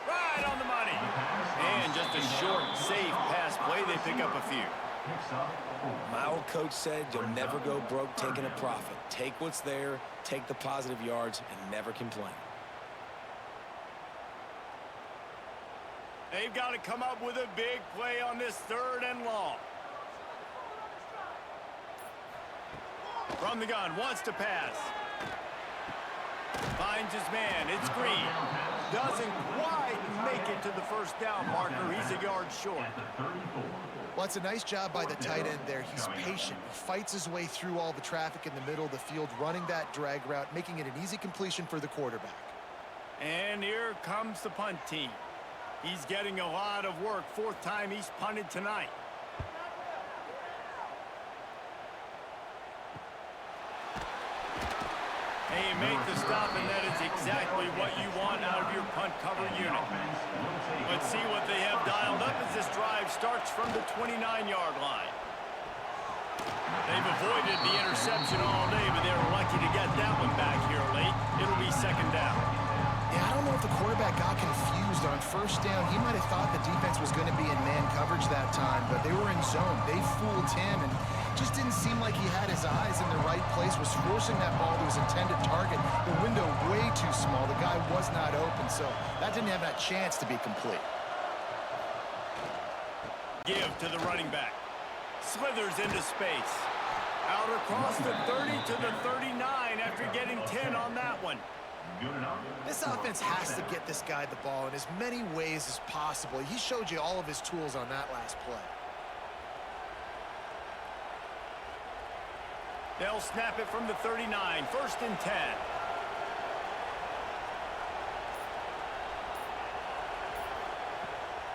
Right on the money. And just a short, safe pass play. They pick up a few. My old coach said you'll never go broke taking a profit. Take what's there, take the positive yards, and never complain. They've got to come up with a big play on this 3rd and long. From the gun, wants to pass. Finds his man, it's Green. Doesn't quite make it to the 1st down marker. He's a yard short. Well, it's a nice job by the tight end there. He's patient. He fights his way through all the traffic in the middle of the field, running that drag route, making it an easy completion for the quarterback. And here comes the punt team. He's getting a lot of work. 4th time he's punted tonight. And you make the stop, and that is exactly what you want out of your punt cover unit. Let's see what they have dialed up as this drive starts from the 29-yard line. They've avoided the interception all day, but they're lucky to get that one back here late. It'll be 2nd down. Yeah, I don't know if the quarterback got confused on 1st down. He might have thought the defense was going to be in man coverage that time, but they were in zone. They fooled him, and just didn't seem like he had his eyes in the right place, was forcing that ball to his intended target. The window way too small. The guy was not open, so that didn't have that chance to be complete. Give to the running back. Slithers into space. Out across the 30 to the 39 after getting 10 on that one. This offense has to get this guy the ball in as many ways as possible. He showed you all of his tools on that last play. They'll snap it from the 39, 1st and 10.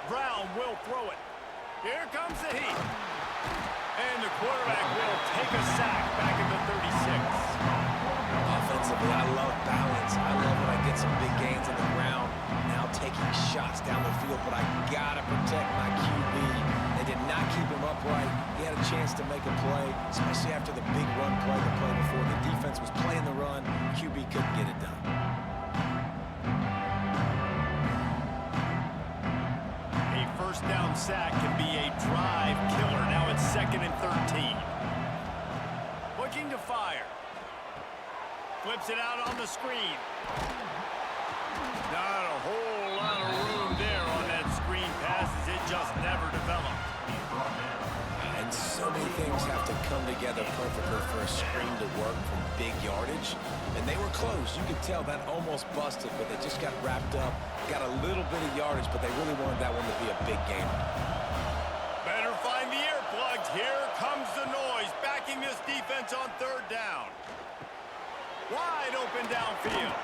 Brown will throw it. Here comes the heat. And the quarterback will take a sack back at the 36. Offensively, I love balance. I love when I get some big gains on the ground. Now taking shots down the field, but I got to protect my QB. They did not keep him upright. He had a chance to make a play, especially after the big run play the play before. The defense was playing the run. QB couldn't get it done. A first down sack can be a drive killer. Now it's 2nd and 13. Looking to fire. Flips it out on the screen. Not a whole lot of room there on that screen pass as it just never developed. And so many things have to come together perfectly for a screen to work from big yardage. And they were close. You could tell that almost busted, but they just got wrapped up. Got a little bit of yardage, but they really wanted that one to be a big game. Better find the earplugs. Here comes the noise, backing this defense on 3rd down. Wide open downfield.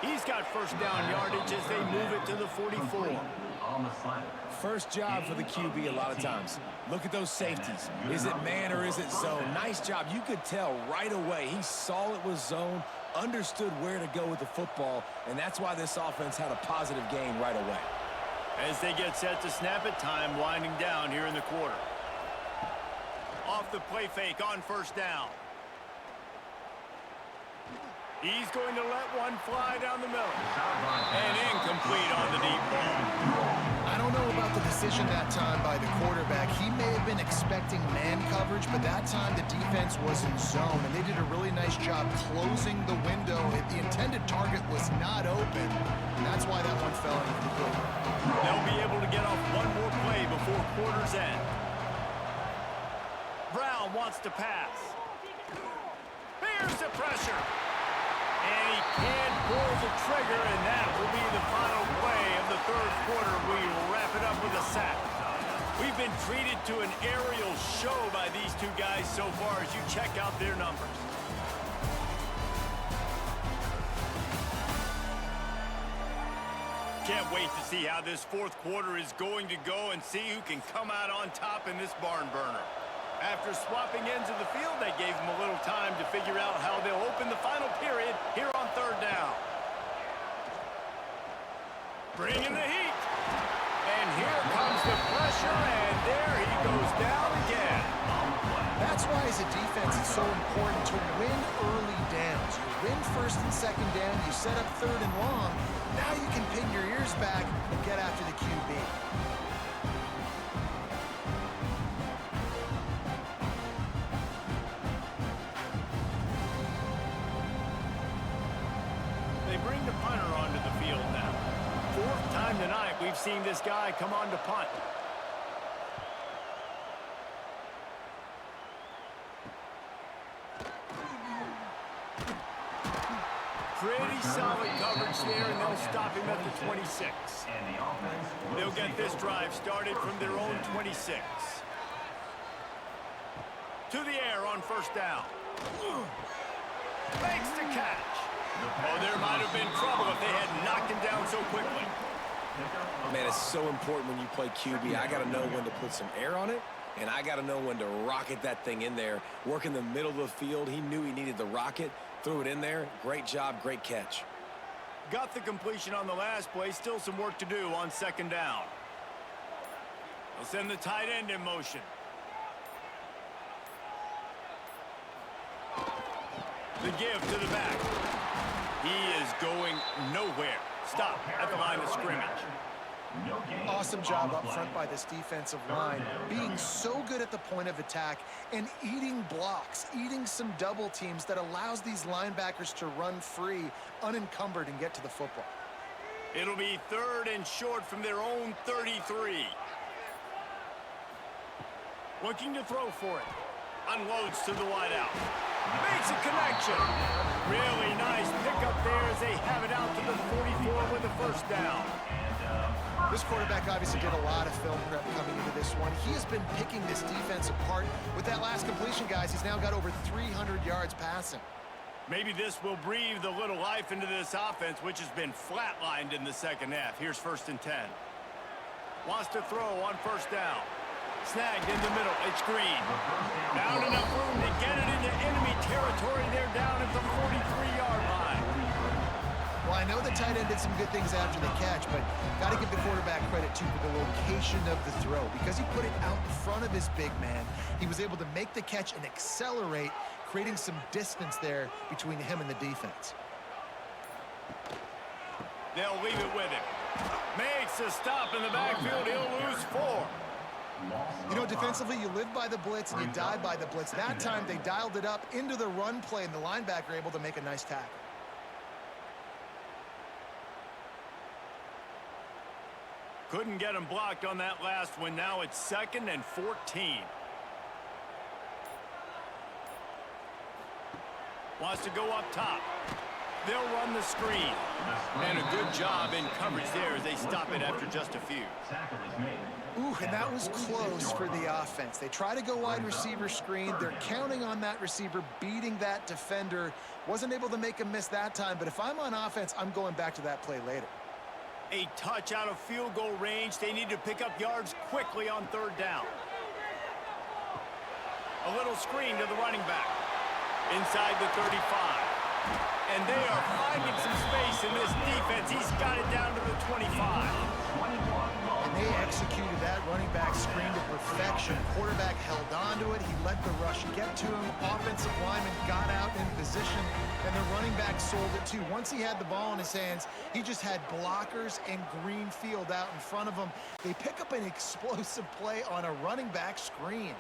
He's got first down yardage as they move it to the 44. First job for the QB a lot of times. Look at those safeties. Is it man or is it zone? Nice job. You could tell right away. He saw it was zone, understood where to go with the football, and that's why this offense had a positive gain right away. As they get set to snap it, time winding down here in the quarter. Off the play fake on first down. He's going to let one fly down the middle. And incomplete on the deep ball. I don't know about the decision that time by the quarterback. He may have been expecting man coverage, but that time the defense was in zone, and they did a really nice job closing the window. The intended target was not open, and that's why that one fell incomplete. They'll be able to get off one more play before quarter's end. Brown wants to pass. Here's the pressure. And he can't pull the trigger, and that will be the final play of the 3rd quarter. We will wrap it up with a sack. We've been treated to an aerial show by these two guys so far as you check out their numbers. Can't wait to see how this 4th quarter is going to go and see who can come out on top in this barn burner. After swapping ends of the field, they gave them a little time to figure out how they'll open the final period here on 3rd down. Bringing the heat. And here comes the pressure, and there he goes down again. That's why, as a defense, it's so important to win early downs. You win 1st and 2nd down, you set up 3rd and long. Now you can pin your ears back and get after the QB. Bring the punter onto the field now. 4th time tonight we've seen this guy come on to punt. Pretty solid coverage there, and they'll stop him at the 26. They'll get this drive started from their own 26. To the air on first down. Makes the catch. Oh, there might have been trouble if they had knocked him down so quickly. Man, it's so important when you play QB. I got to know when to put some air on it, and I got to know when to rocket that thing in there. Work in the middle of the field. He knew he needed the rocket, threw it in there. Great job, great catch. Got the completion on the last play. Still some work to do on 2nd down. They'll send the tight end in motion. The give to the back. He is going nowhere. Stop at the line of scrimmage. No gain Awesome on job the up play. front by this defensive line, being so good at the point of attack and eating blocks, eating some double teams that allows these linebackers to run free, unencumbered, and get to the football. It'll be 3rd and short from their own 33. Looking to throw for it. Unloads to the wideout. Makes a connection. Really nice pickup there as they have it out to the 44 with a first down. This quarterback obviously did a lot of film prep coming into this one. He has been picking this defense apart. With that last completion, guys, he's now got over 300 yards passing. Maybe this will breathe a little life into this offense, which has been flatlined in the second half. Here's 1st and 10. Wants to throw on first down. Snagged in the middle. It's Green. Not enough room to get it into enemy territory. They're down at the 43-yard line. Well, I know the tight end did some good things after the catch, but got to give the quarterback credit, too, for the location of the throw. Because he put it out in front of his big man, he was able to make the catch and accelerate, creating some distance there between him and the defense. They'll leave it with him. Makes a stop in the backfield. He'll lose 4. You know, defensively, you live by the blitz and you die by the blitz. That time, they dialed it up into the run play, and the linebacker able to make a nice tackle. Couldn't get him blocked on that last one. Now it's 2nd and 14. Wants to go up top. They'll run the screen. And a good job in coverage there as they stop it after just a few. Tackle is made. Ooh, and that was close for the offense. They try to go wide receiver screen. They're counting on that receiver beating that defender. Wasn't able to make a miss that time, but if I'm on offense, I'm going back to that play later. A touch out of field goal range. They need to pick up yards quickly on 3rd down. A little screen to the running back. Inside the 35. And they are finding some space in this defense. He's got it down to the 25. And they executed that running back screen to perfection. Quarterback held on to it. He let the rush get to him. Offensive lineman got out in position, and the running back sold it too. Once he had the ball in his hands, he just had blockers and green field out in front of him. They pick up an explosive play on a running back screen.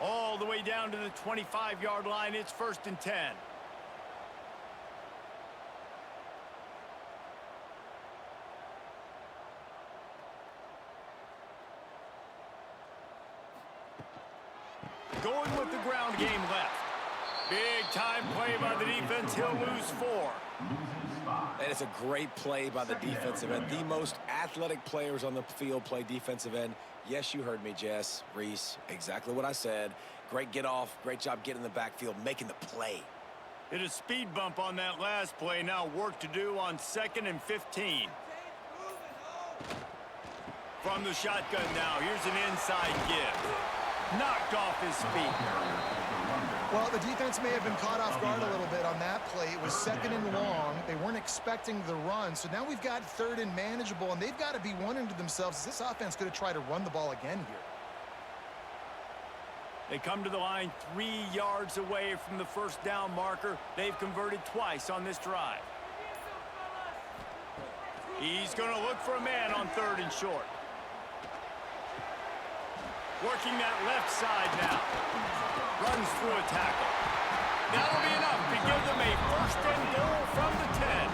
All the way down to the 25-yard line. It's 1st and 10. Going with the ground game left. Big time play by the defense. He'll lose 4. And it's a great play by the defensive end. The most athletic players on the field play defensive end. Yes, you heard me, Jess, Reese. Exactly what I said. Great get off. Great job getting in the backfield, making the play. Hit a speed bump on that last play. Now work to do on 2nd and 15. From the shotgun now. Here's an inside give. Knocked off his feet. Well, the defense may have been caught off guard a little bit on that play. It was 2nd and long. They weren't expecting the run. So now we've got 3rd and manageable, and they've got to be wondering to themselves, is this offense going to try to run the ball again here? They come to the line 3 yards away from the first down marker. They've converted twice on this drive. He's going to look for a man on 3rd and short. Working that left side now. Runs through a tackle. That'll be enough to give them a 1st and goal from the 10.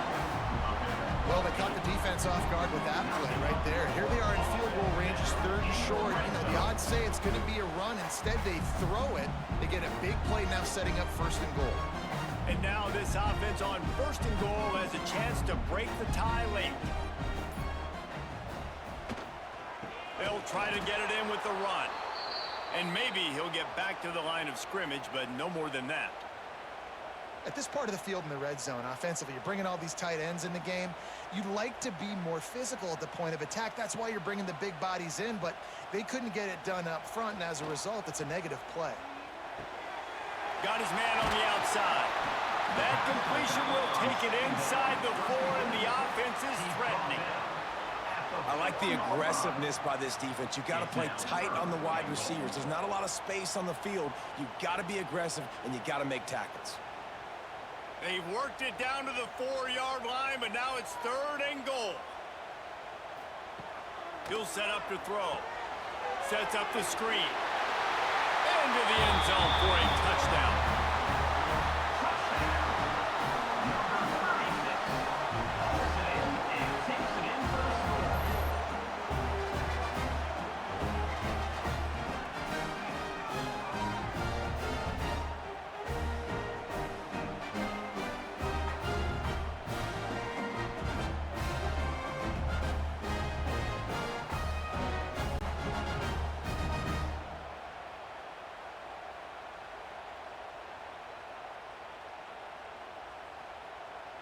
Well, they caught the defense off guard with that play right there. Here they are in field goal range, 3rd and short. You know, the odds say it's going to be a run. Instead, they throw it. They get a big play now setting up 1st and goal. And now this offense on 1st and goal has a chance to break the tie late. They'll try to get it in with the run. And maybe he'll get back to the line of scrimmage, but no more than that. At this part of the field in the red zone, offensively, you're bringing all these tight ends in the game. You'd like to be more physical at the point of attack. That's why you're bringing the big bodies in, but they couldn't get it done up front, and as a result, it's a negative play. Got his man on the outside. That completion will take it inside the 4, and the offense is threatening. I like the aggressiveness by this defense. You got to play tight on the wide receivers. There's not a lot of space on the field. You got to be aggressive, and you got to make tackles. They've worked it down to the 4-yard line, but now it's 3rd and goal. He'll set up to throw. Sets up the screen. Into the end zone for a touchdown.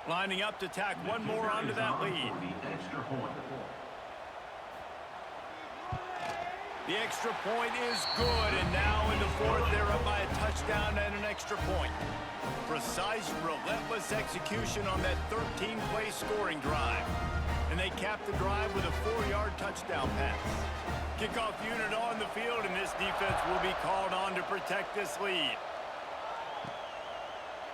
Lining up to tack one more onto that lead. The extra point is good, and now in the 4th, they're up by a touchdown and an extra point. Precise, relentless execution on that 13-play scoring drive. And they cap the drive with a 4-yard touchdown pass. Kickoff unit on the field, and this defense will be called on to protect this lead.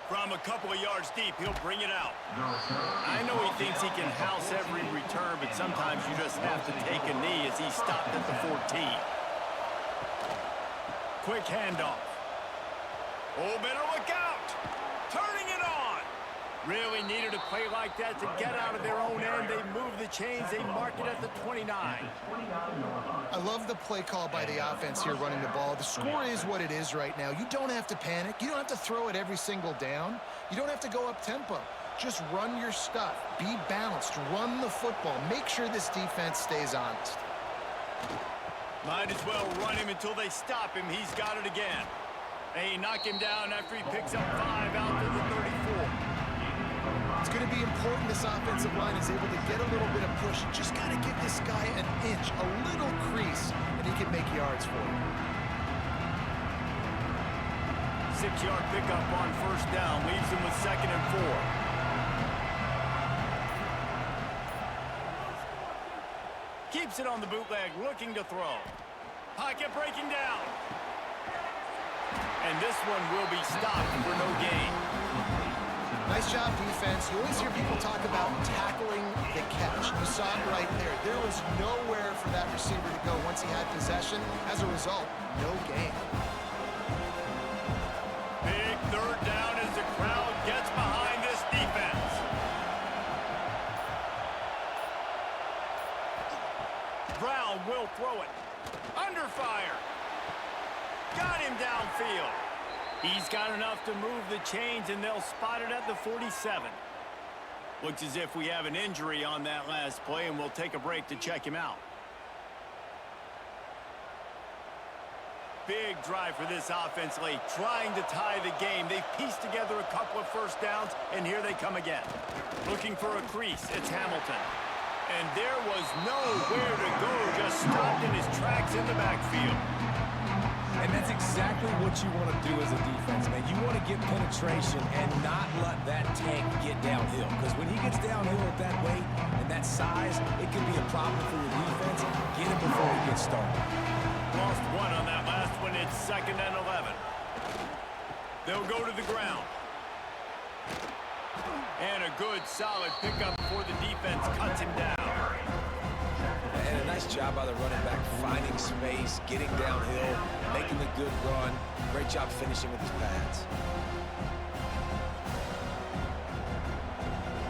From a couple of yards deep, he'll bring it out. I know he thinks he can house every return, but sometimes you just have to take a knee as he stopped at the 14. Quick handoff. Oh, better look out. Turning it on. Really needed a play like that to get out of their own end. They move the chains. They mark it at the 29. I love the play call by the offense here running the ball. The score is what it is right now. You don't have to panic. You don't have to throw it every single down. You don't have to go up tempo. Just run your stuff. Be balanced. Run the football. Make sure this defense stays honest. Might as well run him until they stop him. He's got it again. They knock him down after he picks up 5 out to the 34. It's going to be important this offensive line is able to get a little bit of push. Just got to give this guy an inch, a little crease, and he can make yards for you. 6-yard pickup on 1st down. Leaves him with 2nd and 4. Keeps it on the bootleg, looking to throw. Pocket breaking down. And this one will be stopped for no gain. Nice job, defense. You always hear people talk about tackling the catch. You saw it right there. There was nowhere for that receiver to go once he had possession. As a result, no gain. Big 3rd down as the crowd gets behind this defense. Brown will throw it. Under fire. Got him downfield. He's got enough to move the chains, and they'll spot it at the 47. Looks as if we have an injury on that last play, and we'll take a break to check him out. Big drive for this offense late, trying to tie the game. They've pieced together a couple of 1st downs, and here they come again. Looking for a crease, it's Hamilton. And there was nowhere to go, just stopped in his tracks in the backfield. And that's exactly what you want to do as a defense, man. You want to get penetration and not let that tank get downhill. Because when he gets downhill at that weight and that size, it can be a problem for your defense. Get him before he gets started. Lost 1 on that last one. It's 2nd and 11. They'll go to the ground. And a good, solid pickup before the defense cuts him down. And a nice job by the running back, finding space, getting downhill, making a good run. Great job finishing with his pads.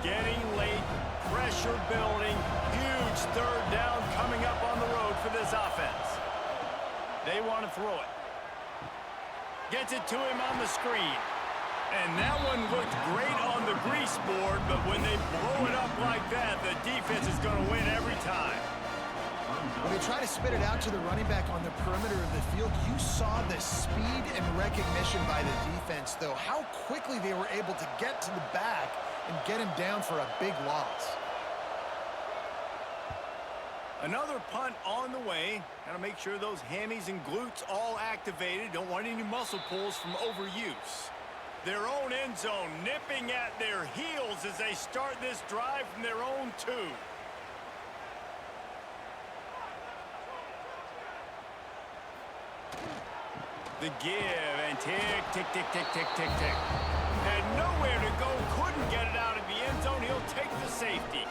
Getting late, pressure building, huge 3rd down coming up on the road for this offense. They want to throw it. Gets it to him on the screen. And that one looked great on the grease board, but when they blow it up like that, the defense is going to win every time. When they try to spit it out to the running back on the perimeter of the field, you saw the speed and recognition by the defense, though. How quickly they were able to get to the back and get him down for a big loss. Another punt on the way. Got to make sure those hammies and glutes all activated. Don't want any muscle pulls from overuse. Their own end zone nipping at their heels as they start this drive from their own 2. The give and tick, tick, tick, tick, tick, tick, tick. And nowhere to go, couldn't get it out of the end zone. He'll take the safety.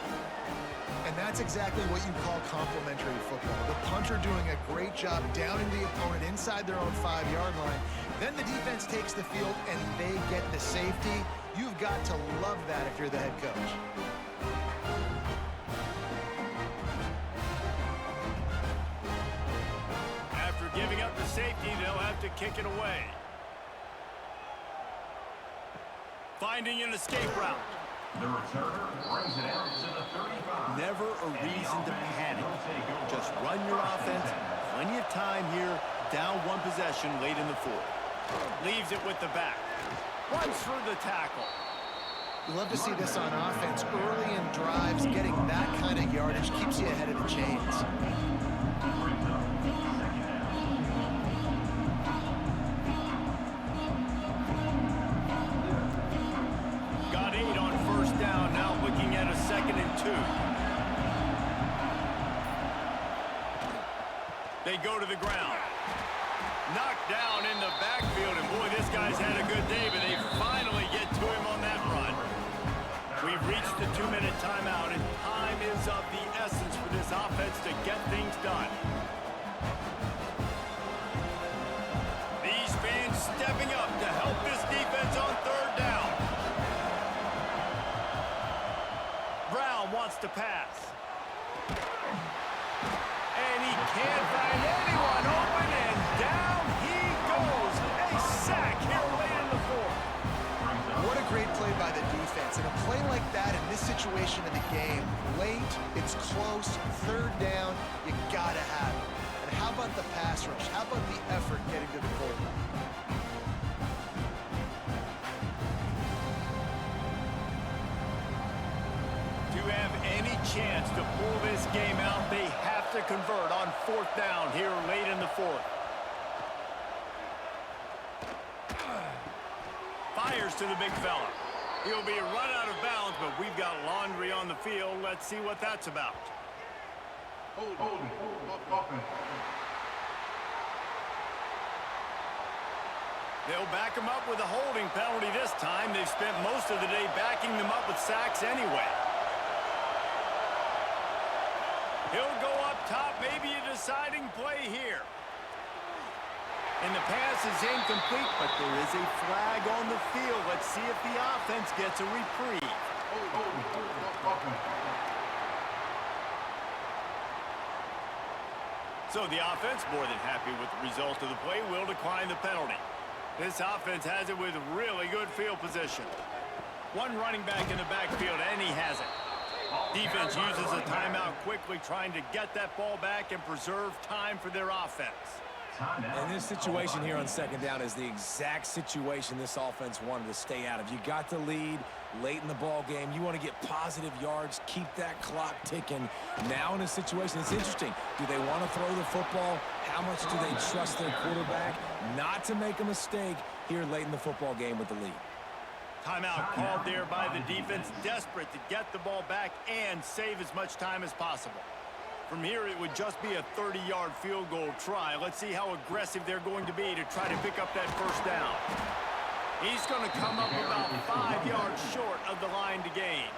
And that's exactly what you call complementary football. The punter doing a great job downing the opponent inside their own 5-yard line. Then the defense takes the field and they get the safety. You've got to love that if you're the head coach. After giving up the safety, they'll have to kick it away. Finding an escape route. The returner brings it out to the 35. Never a reason to panic. Just run your offense. Plenty of time here. Down one possession late in the fourth. Leaves it with the back. Runs through the tackle. You love to see this on offense. Early in drives, getting that kind of yardage keeps you ahead of the chains. Got 8 on first down. Now looking at a 2nd and 2. They go to the ground. Knocked down in the backfield, and boy, this guy's had a good day, but they finally get to him on that run. We've reached the 2-minute timeout, and time is of the essence for this offense to get things done. These fans stepping up to help this defense on 3rd down. Brown wants to pass. And he can't find anyone open, and down he goes. A sack here late in the fourth. What a great play by the defense. And a play like that in this situation of the game, late, it's close, 3rd down, you gotta have it. And how about the pass rush? How about the effort getting to the quarterback? To have any chance to pull this game out, they have to convert on 4th down here late in the fourth. Fires to the big fella. He'll be run out of bounds, but we've got laundry on the field. Let's see what that's about. They'll back him up with a holding penalty this time. They've spent most of the day backing them up with sacks anyway. He'll go up top, maybe a deciding play here. And the pass is incomplete, but there is a flag on the field. Let's see if the offense gets a reprieve. So the offense, more than happy with the result of the play, will decline the penalty. This offense has it with really good field position. One running back in the backfield, and he has it. Defense uses a timeout quickly, trying to get that ball back and preserve time for their offense. And this situation here on 2nd down is the exact situation this offense wanted to stay out of. You got the lead late in the ball game. You want to get positive yards, keep that clock ticking. Now in a situation, it's interesting. Do they want to throw the football? How much do they trust their quarterback not to make a mistake here late in the football game with the lead? Timeout called there by the defense, desperate to get the ball back and save as much time as possible. From here, it would just be a 30-yard field goal try. Let's see how aggressive they're going to be to try to pick up that first down. He's going to come up about 5 yards short of the line to gain.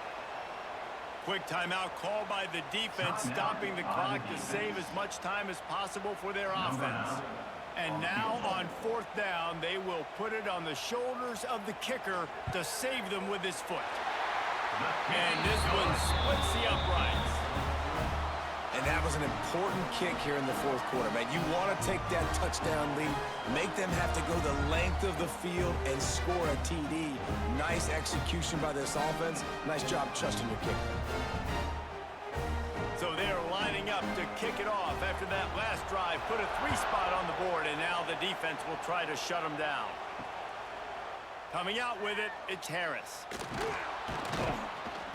Quick timeout called by the defense, stopping the clock to save as much time as possible for their offense. And now on 4th down, they will put it on the shoulders of the kicker to save them with his foot. And this one splits the uprights. And that was an important kick here in the 4th quarter, man. You want to take that touchdown lead, make them have to go the length of the field and score a TD. Nice execution by this offense. Nice job trusting your kicker. So they're lining up to kick it off after that last drive. Put a 3-spot on the board, and now the defense will try to shut them down. Coming out with it, it's Harris.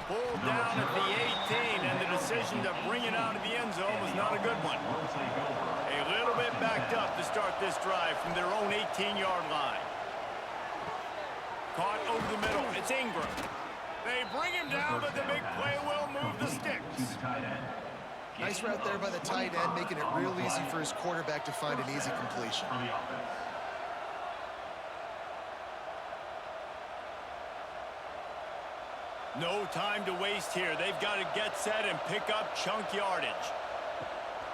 Pulled down at the 18, and the decision to bring it out of the end zone was not a good one. A little bit backed up to start this drive from their own 18-yard line. Caught over the middle. It's Ingram. They bring him down, but the big play will move the sticks. Nice route there by the tight end, making it real easy for his quarterback to find an easy completion. No time to waste here. They've got to get set and pick up chunk yardage.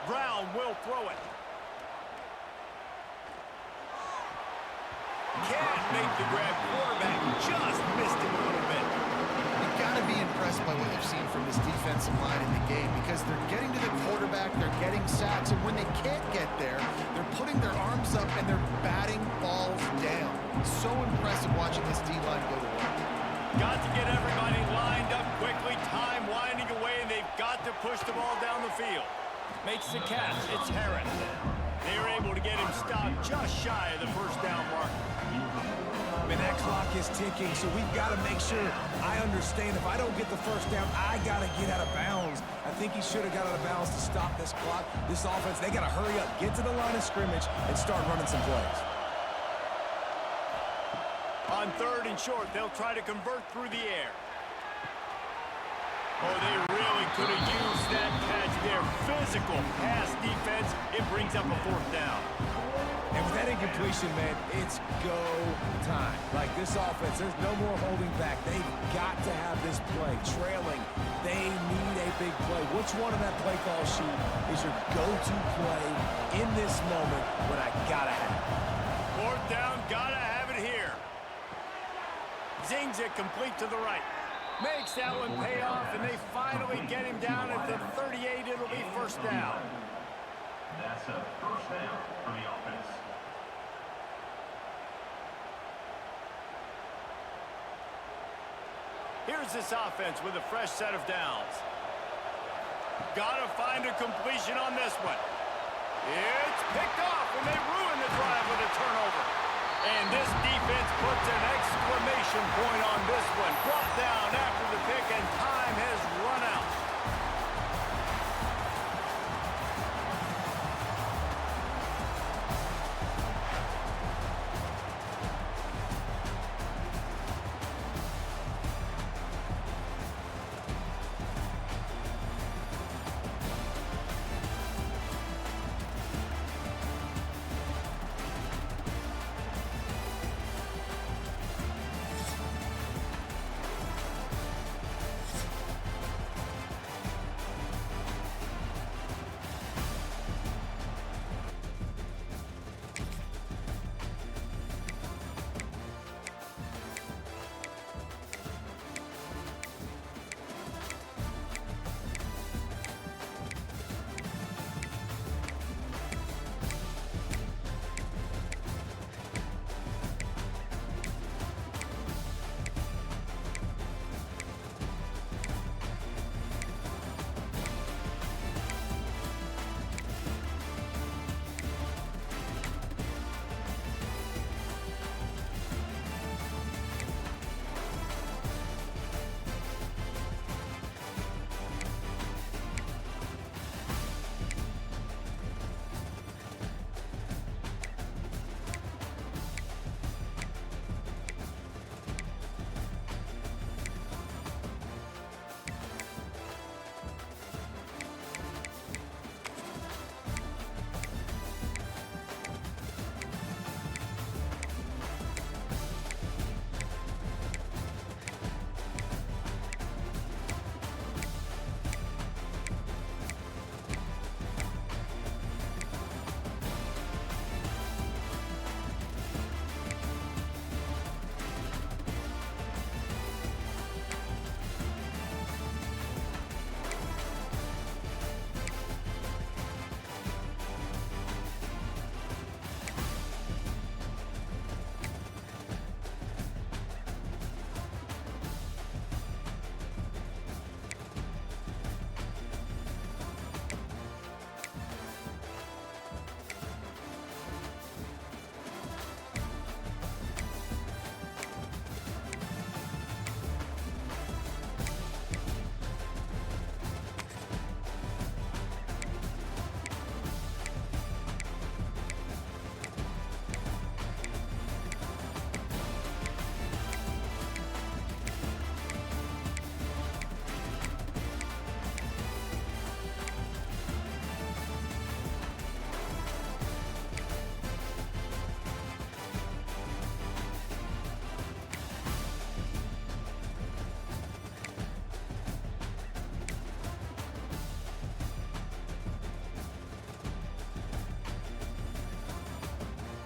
Brown will throw it. Can't make the grab. Quarterback just missed him a little bit. You've got to be impressed by what you've seen from this defensive line in the game because they're getting to the quarterback, they're getting sacks, and when they can't get there, they're putting their arms up and they're batting balls down. So impressive watching this D-line go to work. Got to get everybody lined up quickly. Time winding away, and they've got to push the ball down the field. Makes the catch. It's Harris. They were able to get him stopped just shy of the first down mark. I mean, that clock is ticking, so we've got to make sure I understand if I don't get the first down, I got to get out of bounds. I think he should have got out of bounds to stop this clock. This offense, they got to hurry up, get to the line of scrimmage, and start running some plays. On 3rd and short, they'll try to convert through the air. Oh, they really could have used that catch there. Physical pass defense. It brings up a 4th down. And with that incompletion, man, it's go time. Like this offense, there's no more holding back. They've got to have this play. Trailing, they need a big play. Which one on that play call sheet is your go-to play in this moment when I gotta have it? 4th down, gotta have it here. Zings it complete to the right. Makes that one pay off, and they finally get him down at the 38. It'll be 1st down. That's a 1st down for the offense. Here's this offense with a fresh set of downs. Gotta find a completion on this one. It's picked off, and they ruin the drive with a turnover. And this defense puts an exclamation point on this one. Brought down after the pick, and time has run out.